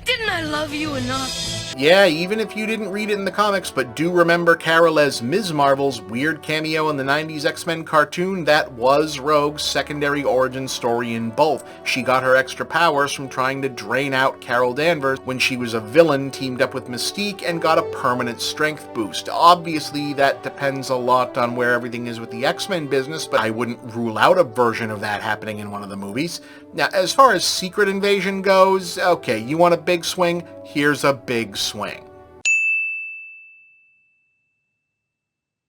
Didn't I love you enough? Yeah, even if you didn't read it in the comics, but do remember Carol as Ms. Marvel's weird cameo in the 90s X-Men cartoon, that was Rogue's secondary origin story in both. She got her extra powers from trying to drain out Carol Danvers when she was a villain teamed up with Mystique and got a permanent strength boost. Obviously, that depends a lot on where everything is with the X-Men business, but I wouldn't rule out a version of that happening in one of the movies. Now, as far as Secret Invasion goes, okay, you want a big swing? Here's a big swing.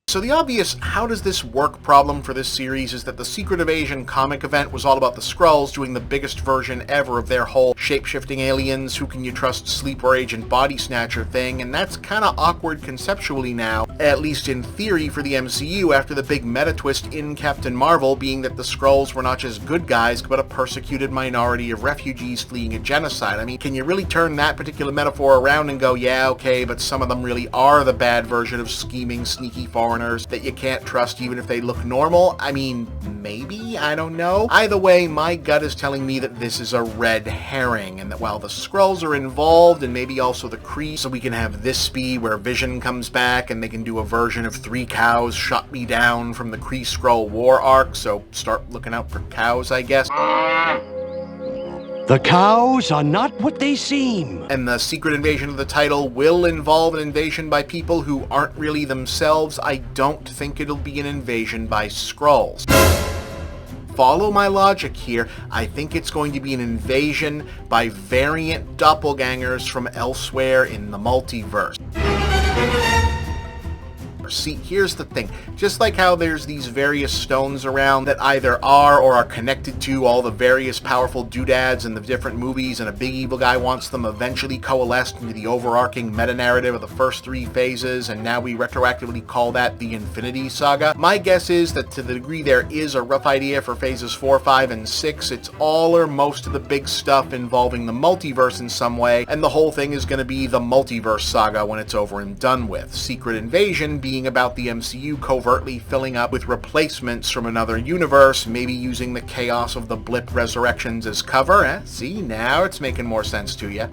So the obvious how does this work problem for this series is that the Secret Invasion comic event was all about the Skrulls doing the biggest version ever of their whole shape-shifting aliens, who can you trust sleeper agent body snatcher thing, and that's kind of awkward conceptually now, at least in theory for the MCU, after the big meta twist in Captain Marvel being that the Skrulls were not just good guys, but a persecuted minority of refugees fleeing a genocide. I mean, can you really turn that particular metaphor around and go, yeah, okay, but some of them really are the bad version of scheming, sneaky foreign foreigners that you can't trust even if they look normal? I mean, maybe? I don't know. Either way, my gut is telling me that this is a red herring, and that while the Skrulls are involved, and maybe also the Kree, so we can have this be where Vision comes back and they can do a version of 3 cows shot me down from the Kree-Skrull war arc, so start looking out for cows, I guess. The cows are not what they seem. And the secret invasion of the title will involve an invasion by people who aren't really themselves. I don't think it'll be an invasion by Skrulls. Follow my logic here. I think it's going to be an invasion by variant doppelgangers from elsewhere in the multiverse. See, here's the thing. Just like how there's these various stones around that either are or are connected to all the various powerful doodads in the different movies, and a big evil guy wants them eventually coalesced into the overarching meta-narrative of the first 3 phases, and now we retroactively call that the Infinity Saga. My guess is that to the degree there is a rough idea for phases 4, 5, and 6, it's all or most of the big stuff involving the multiverse in some way, and the whole thing is going to be the Multiverse Saga when it's over and done with. Secret Invasion being about the MCU covertly filling up with replacements from another universe, maybe using the chaos of the Blip resurrections as cover. See, now it's making more sense to you.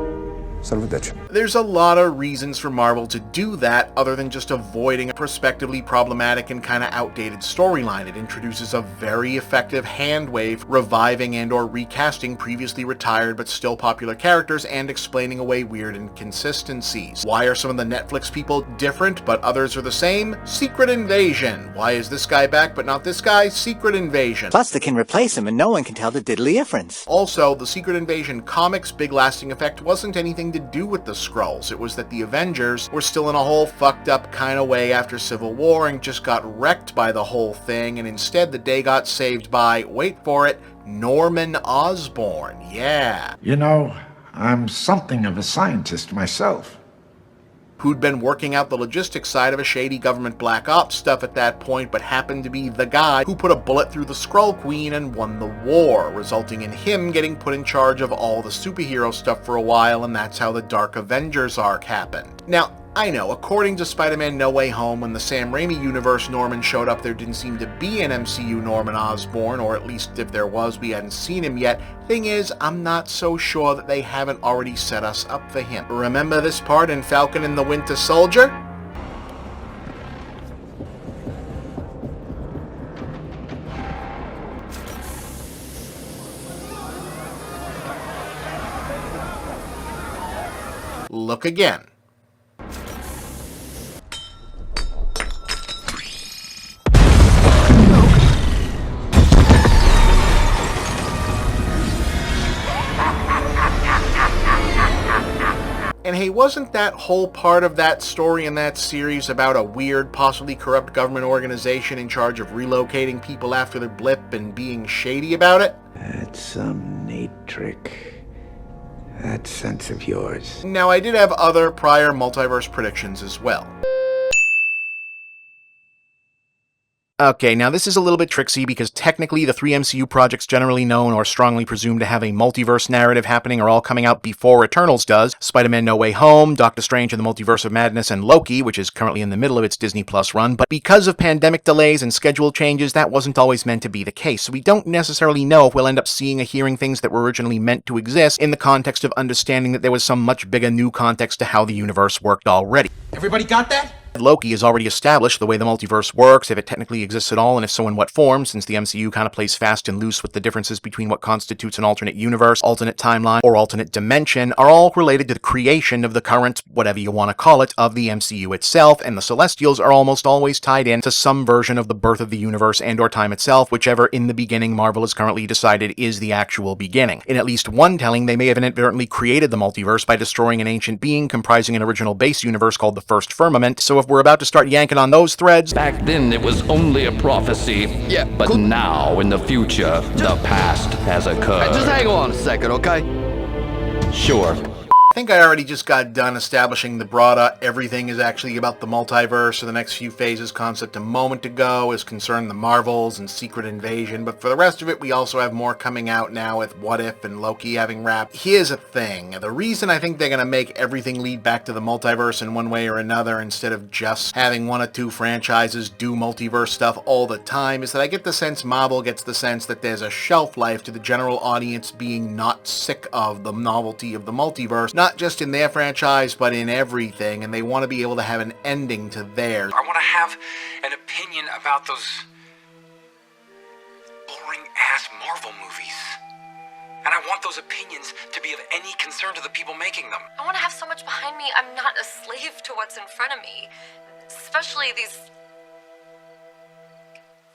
Son of a bitch. There's a lot of reasons for Marvel to do that other than just avoiding a prospectively problematic and kind of outdated storyline. It introduces a very effective hand wave, reviving and or recasting previously retired but still popular characters and explaining away weird inconsistencies. Why are some of the Netflix people different but others are the same? Secret Invasion. Why is this guy back but not this guy? Secret Invasion. Plus they can replace him and no one can tell the diddly difference. Also, the Secret Invasion comics' big lasting effect wasn't anything to do with the Skrulls. It was that the Avengers were still in a whole fucked up kind of way after Civil War and just got wrecked by the whole thing, and instead the day got saved by, wait for it, Norman Osborn. Yeah. You know, I'm something of a scientist myself. Who'd been working out the logistics side of a shady government black ops stuff at that point, but happened to be the guy who put a bullet through the Skrull Queen and won the war, resulting in him getting put in charge of all the superhero stuff for a while, and that's how the Dark Avengers arc happened. Now, I know, according to Spider-Man No Way Home, when the Sam Raimi universe Norman showed up, there didn't seem to be an MCU Norman Osborn, or at least if there was, we hadn't seen him yet. Thing is, I'm not so sure that they haven't already set us up for him. Remember this part in Falcon and the Winter Soldier? Look again. And hey, wasn't that whole part of that story in that series about a weird, possibly corrupt government organization in charge of relocating people after their blip and being shady about it? That's some neat trick. That sense of yours. Now, I did have other prior multiverse predictions as well. Okay, now this is a little bit tricksy because technically the 3 MCU projects generally known or strongly presumed to have a multiverse narrative happening are all coming out before Eternals does. Spider-Man No Way Home, Doctor Strange and the Multiverse of Madness, and Loki, which is currently in the middle of its Disney Plus run, but because of pandemic delays and schedule changes, that wasn't always meant to be the case, so we don't necessarily know if we'll end up seeing or hearing things that were originally meant to exist in the context of understanding that there was some much bigger new context to how the universe worked already. Everybody got that? Loki has already established the way the multiverse works, if it technically exists at all, and if so in what form, since the MCU kind of plays fast and loose with the differences between what constitutes an alternate universe, alternate timeline, or alternate dimension, are all related to the creation of the current, whatever you want to call it, of the MCU itself, and the Celestials are almost always tied in to some version of the birth of the universe and or time itself, whichever in the beginning Marvel has currently decided is the actual beginning. In at least one telling, they may have inadvertently created the multiverse by destroying an ancient being comprising an original base universe called the First Firmament, so if we're about to start yanking on those threads... Back then it was only a prophecy. Yeah. But now, in the future, the past has occurred. Just hang on a second, okay? Sure. think I already just got done establishing the broader everything is actually about the multiverse or the next few phases concept a moment ago as concerned the Marvels and Secret Invasion, but for the rest of it we also have more coming out now with What If and Loki having wrapped. Here's a thing, the reason I think they're going to make everything lead back to the multiverse in one way or another instead of just having one or two franchises do multiverse stuff all the time is that I get the sense Marvel gets the sense that there's a shelf life to the general audience being not sick of the novelty of the multiverse, not just in their franchise, but in everything, and they want to be able to have an ending to theirs. I want to have an opinion about those boring-ass Marvel movies. And I want those opinions to be of any concern to the people making them. I want to have so much behind me, I'm not a slave to what's in front of me. Especially these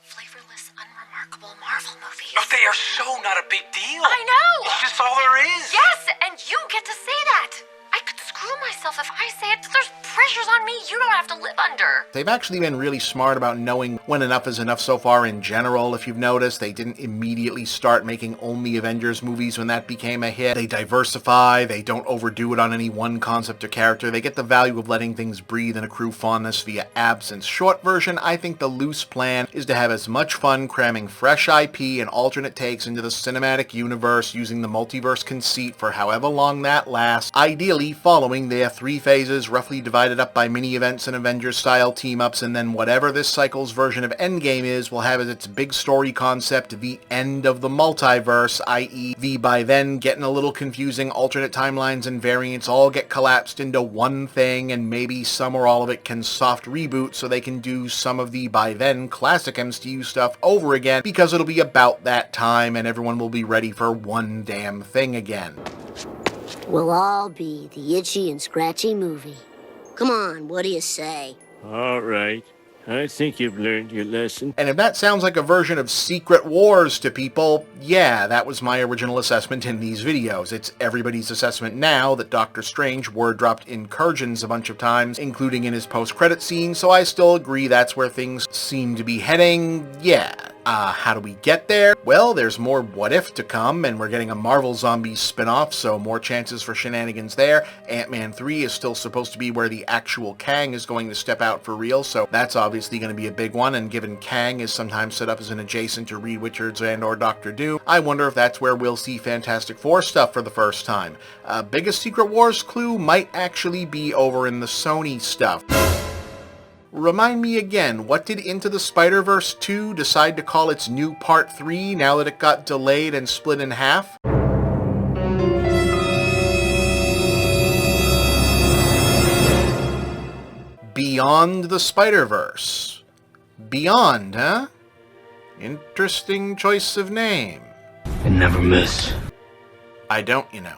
flavorless, unremarkable Marvel movies. No, they are so not a big deal. I know! It's just all there is. Yes, and you get to say that. I could screw myself if I say it. There's pressures on me you don't have to live under. They've actually been really smart about knowing when enough is enough so far in general. If you've noticed, they didn't immediately start making only Avengers movies when that became a hit. They diversify, they don't overdo it on any one concept or character. They get the value of letting things breathe and accrue fondness via absence. Short version, I think the loose plan is to have as much fun cramming fresh IP and alternate takes into the cinematic universe using the multiverse conceit for however long that lasts, ideally following their 3 phases roughly divided up by mini-events and Avengers-style team-ups, and then whatever this cycle's version of Endgame is will have as its big story concept the end of the multiverse, i.e. the by then getting a little confusing alternate timelines and variants all get collapsed into one thing, and maybe some or all of it can soft reboot so they can do some of the by then classic MCU stuff over again, because it'll be about that time and everyone will be ready for one damn thing again. We'll all be the itchy and scratchy movie. Come on, what do you say? All right. I think you've learned your lesson. And if that sounds like a version of Secret Wars to people, yeah, that was my original assessment in these videos. It's everybody's assessment now that Doctor Strange word dropped incursions a bunch of times, including in his post-credit scene, so I still agree that's where things seem to be heading. Yeah. How do we get there? Well, there's more What If to come, and we're getting a Marvel Zombies spin-off, so more chances for shenanigans there. Ant-Man 3 is still supposed to be where the actual Kang is going to step out for real, so that's obviously going to be a big one, and given Kang is sometimes set up as an adjacent to Reed Richards and or Doctor Doom, I wonder if that's where we'll see Fantastic Four stuff for the first time. Biggest Secret Wars clue might actually be over in the Sony stuff. Remind me again, what did Into the Spider-Verse 2 decide to call its new Part 3 now that it got delayed and split in half? Beyond the Spider-Verse. Beyond, huh? Interesting choice of name. And never miss. I don't, you know.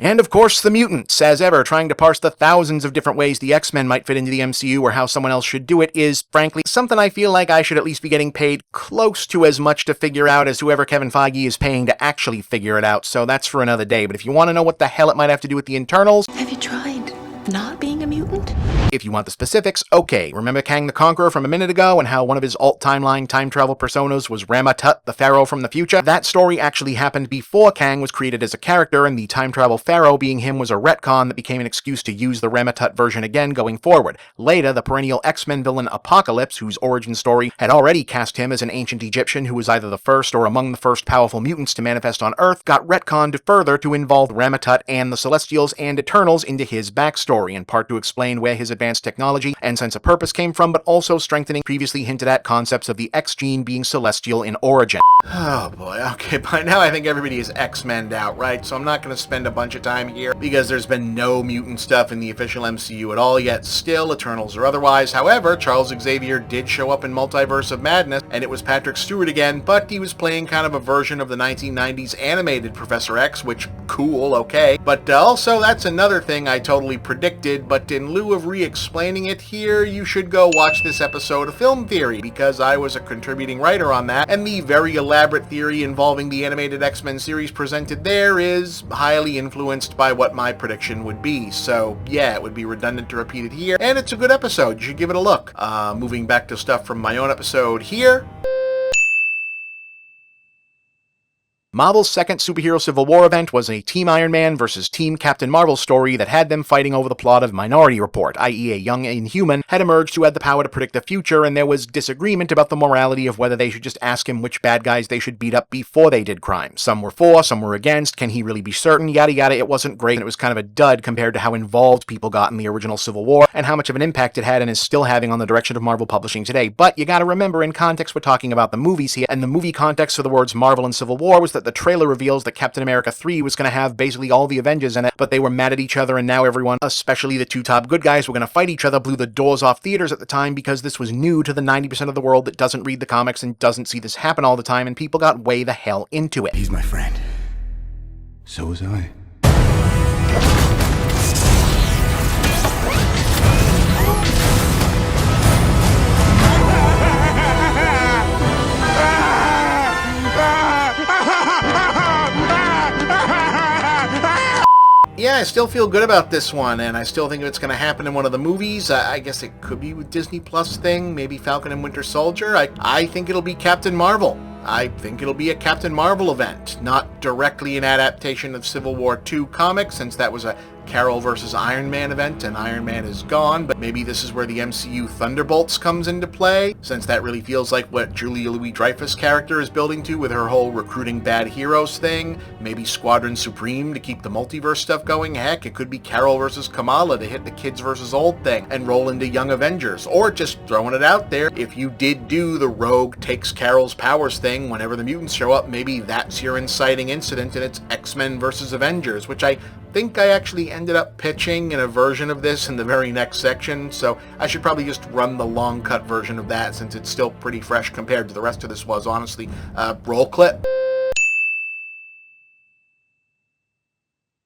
And of course, the mutants. As ever, trying to parse the thousands of different ways the X-Men might fit into the MCU or how someone else should do it is, frankly, something I feel like I should at least be getting paid close to as much to figure out as whoever Kevin Feige is paying to actually figure it out, so that's for another day. But if you want to know what the hell it might have to do with the internals... Have you tried not being a mutant? If you want the specifics, okay. Remember Kang the Conqueror from a minute ago and how one of his alt-timeline time travel personas was Rama-Tut, the Pharaoh from the future? That story actually happened before Kang was created as a character, and the time travel Pharaoh being him was a retcon that became an excuse to use the Rama-Tut version again going forward. Later, the perennial X-Men villain Apocalypse, whose origin story had already cast him as an ancient Egyptian who was either the first or among the first powerful mutants to manifest on Earth, got retconned further to involve Rama-Tut and the Celestials and Eternals into his backstory, in part to explain where his advanced technology and sense of purpose came from, but also strengthening previously hinted at concepts of the X gene being celestial in origin. Oh boy, okay, by now I think everybody is X-Men'd out, right? So I'm not going to spend a bunch of time here, because there's been no mutant stuff in the official MCU at all yet, still, Eternals or otherwise. However, Charles Xavier did show up in Multiverse of Madness, and it was Patrick Stewart again, but he was playing kind of a version of the 1990s animated Professor X, which, cool, okay. But also, that's another thing I totally predicted, but in lieu of re-explaining it here, you should go watch this episode of Film Theory, because I was a contributing writer on that, and the very elaborate theory involving the animated X-Men series presented there is highly influenced by what my prediction would be. So yeah, it would be redundant to repeat it here, and it's a good episode. You should give it a look. Moving back to stuff from my own episode here. Marvel's second superhero Civil War event was a Team Iron Man versus Team Captain Marvel story that had them fighting over the plot of Minority Report, i.e. a young Inhuman had emerged who had the power to predict the future, and there was disagreement about the morality of whether they should just ask him which bad guys they should beat up before they did crime. Some were for, some were against, can he really be certain, yada yada. It wasn't great, and it was kind of a dud compared to how involved people got in the original Civil War, and how much of an impact it had and is still having on the direction of Marvel publishing today. But you gotta remember, in context, we're talking about the movies here, and the movie context for the words Marvel and Civil War was that the trailer reveals that Captain America 3 was gonna have basically all the Avengers in it, but they were mad at each other, and now everyone, especially the two top good guys, were gonna fight each other, blew the doors off theaters at the time because this was new to the 90% of the world that doesn't read the comics and doesn't see this happen all the time, and people got way the hell into it. He's my friend. So was I. Yeah, I still feel good about this one, and I still think it's going to happen in one of the movies. I guess it could be with Disney Plus thing, maybe Falcon and Winter Soldier. I think it'll be Captain Marvel. I think it'll be a Captain Marvel event, not directly an adaptation of Civil War II comics, since that was a Carol versus Iron Man event and Iron Man is gone, but maybe this is where the MCU Thunderbolts comes into play, since that really feels like what Julia Louis-Dreyfus' character is building to with her whole recruiting bad heroes thing. Maybe Squadron Supreme to keep the multiverse stuff going. Heck, it could be Carol versus Kamala to hit the kids versus old thing and roll into Young Avengers, or just throwing it out there, if you did do the Rogue takes Carol's powers thing whenever the mutants show up, maybe that's your inciting incident and it's X-Men versus Avengers, which I think I actually ended up pitching in a version of this in the very next section, so I should probably just run the long cut version of that since it's still pretty fresh compared to the rest of this was, honestly. Roll clip.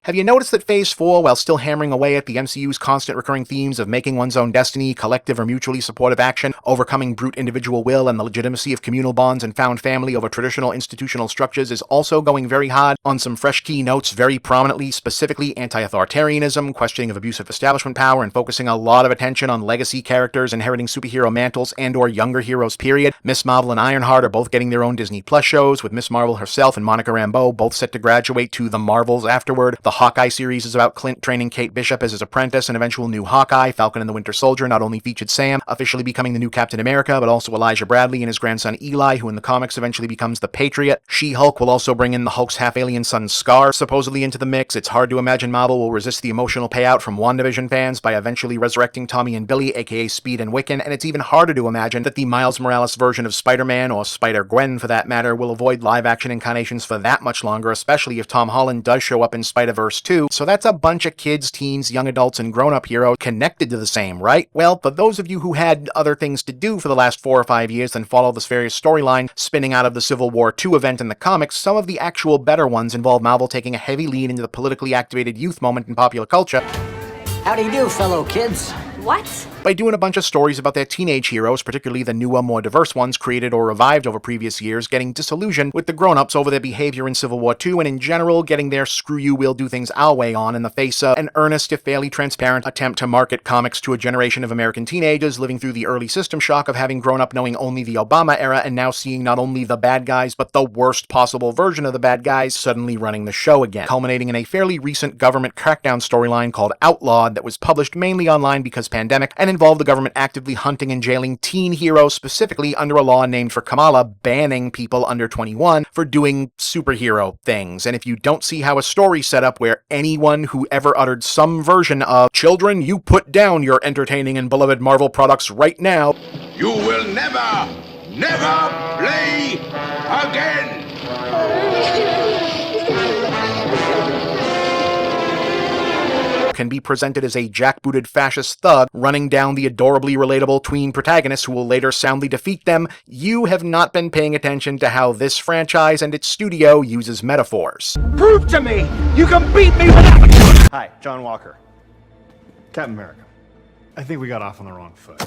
Have you noticed that Phase 4, while still hammering away at the MCU's constant recurring themes of making one's own destiny, collective or mutually supportive action, overcoming brute individual will, and the legitimacy of communal bonds and found family over traditional institutional structures, is also going very hard on some fresh key notes, very prominently, specifically anti-authoritarianism, questioning of abusive establishment power, and focusing a lot of attention on legacy characters inheriting superhero mantles and or younger heroes, period. Miss Marvel and Ironheart are both getting their own Disney Plus shows, with Miss Marvel herself and Monica Rambeau both set to graduate to the Marvels afterward. The Hawkeye series is about Clint training Kate Bishop as his apprentice and eventual new Hawkeye. Falcon and the Winter Soldier not only featured Sam, officially becoming the new Captain America, but also Elijah Bradley and his grandson Eli, who in the comics eventually becomes the Patriot. She-Hulk will also bring in the Hulk's half-alien son Scar, supposedly into the mix. It's hard to imagine Marvel will resist the emotional payout from WandaVision fans by eventually resurrecting Tommy and Billy, aka Speed and Wiccan, and it's even harder to imagine that the Miles Morales version of Spider-Man, or Spider-Gwen for that matter, will avoid live-action incarnations for that much longer, especially if Tom Holland does show up in Spider-Verse 2. So that's a bunch of kids, teens, young adults, and grown-up heroes connected to the same, right? Well, for those of you who had other things to do for the last 4 or 5 years than follow this various storyline spinning out of the Civil War II event in the comics, some of the actual better ones involve Marvel taking a heavy lead into the politically activated youth moment in popular culture. How do you do, fellow kids? What? By doing a bunch of stories about their teenage heroes, particularly the newer, more diverse ones created or revived over previous years, getting disillusioned with the grown-ups over their behavior in Civil War II, and in general, getting their screw you, we'll do things our way on in the face of an earnest, if fairly transparent, attempt to market comics to a generation of American teenagers living through the early system shock of having grown up knowing only the Obama era and now seeing not only the bad guys, but the worst possible version of the bad guys suddenly running the show again, culminating in a fairly recent government crackdown storyline called Outlawed that was published mainly online because pandemic, and involved the government actively hunting and jailing teen heroes, specifically under a law named for Kamala, banning people under 21 for doing superhero things. And if you don't see how a story set up where anyone who ever uttered some version of "Children, you put down your entertaining and beloved Marvel products right now," you will never play again! can be presented as a jackbooted fascist thug running down the adorably relatable tween protagonist who will later soundly defeat them, you have not been paying attention to how this franchise and its studio uses metaphors. Prove to me you can beat me without... Hi, John Walker. Captain America. I think we got off on the wrong foot.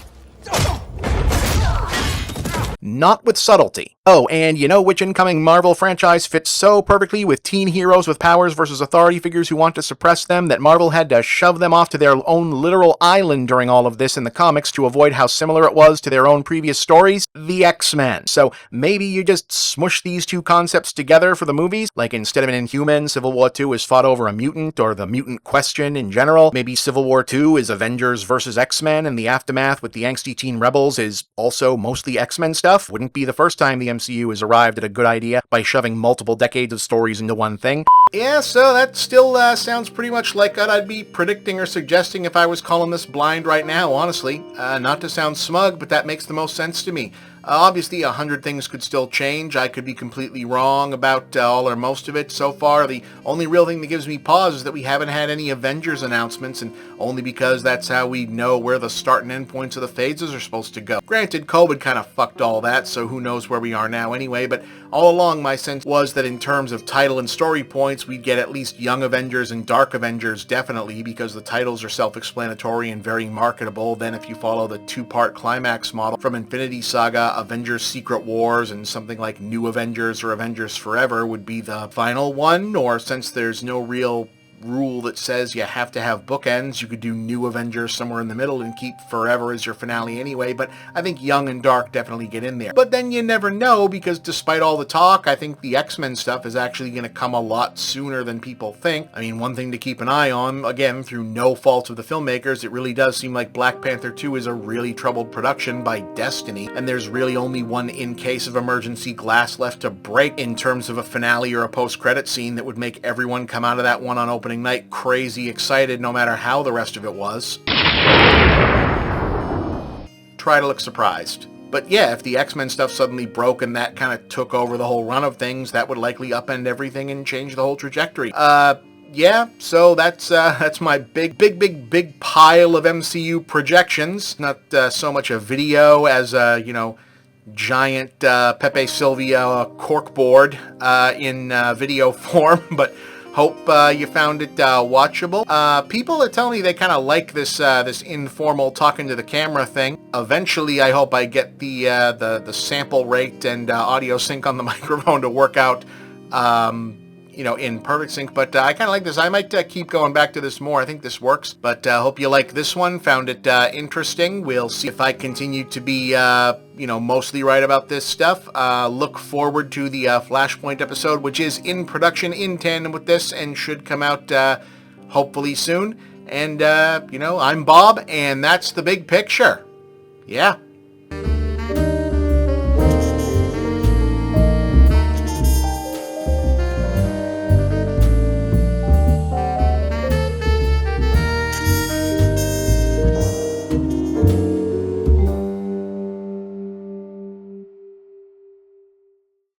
Not with subtlety. Oh, and you know which incoming Marvel franchise fits so perfectly with teen heroes with powers versus authority figures who want to suppress them that Marvel had to shove them off to their own literal island during all of this in the comics to avoid how similar it was to their own previous stories? The X-Men. So maybe you just smush these two concepts together for the movies, like instead of an Inhumans, Civil War II is fought over a mutant, or the mutant question in general. Maybe Civil War II is Avengers versus X-Men, and the aftermath with the angsty teen rebels is also mostly X-Men stuff. Wouldn't be the first time the MCU has arrived at a good idea by shoving multiple decades of stories into one thing. Yeah, so that still sounds pretty much like what I'd be predicting or suggesting if I was calling this blind right now, honestly. Not to sound smug, but that makes the most sense to me. Obviously, 100 things could still change. I could be completely wrong about all or most of it. So far, the only real thing that gives me pause is that we haven't had any Avengers announcements, and only because that's how we know where the start and end points of the phases are supposed to go. Granted, COVID kind of fucked all that, so who knows where we are now anyway, but all along my sense was that in terms of title and story points, we'd get at least Young Avengers and Dark Avengers definitely, because the titles are self-explanatory and very marketable. Then if you follow the two-part climax model from Infinity Saga, Avengers Secret Wars, and something like New Avengers or Avengers Forever would be the final one, or since there's no real rule that says you have to have bookends, you could do New Avengers somewhere in the middle and keep Forever as your finale anyway, but I think Young and Dark definitely get in there. But then you never know, because despite all the talk, I think the X-Men stuff is actually going to come a lot sooner than people think. I mean, one thing to keep an eye on, again, through no fault of the filmmakers, it really does seem like Black Panther 2 is a really troubled production by destiny, and there's really only one in case of emergency glass left to break in terms of a finale or a post-credit scene that would make everyone come out of that one on opening night crazy excited no matter how the rest of it was. Try to look surprised. But yeah, if the X-Men stuff suddenly broke and that kind of took over the whole run of things, that would likely upend everything and change the whole trajectory. Yeah, so that's my big pile of MCU projections. Not so much a video as giant Pepe Silvia corkboard in video form, but hope you found it watchable. People are telling me they kind of like this informal talking to the camera thing. Eventually, I hope I get the sample rate and audio sync on the microphone to work out, in perfect sync. But I kind of like this. I might keep going back to this more. I think this works. But hope you like this one. Found it interesting. We'll see if I continue to be mostly right about this stuff. Look forward to the Flashpoint episode, which is in production in tandem with this and should come out hopefully soon. And, I'm Bob, and that's the big picture. Yeah.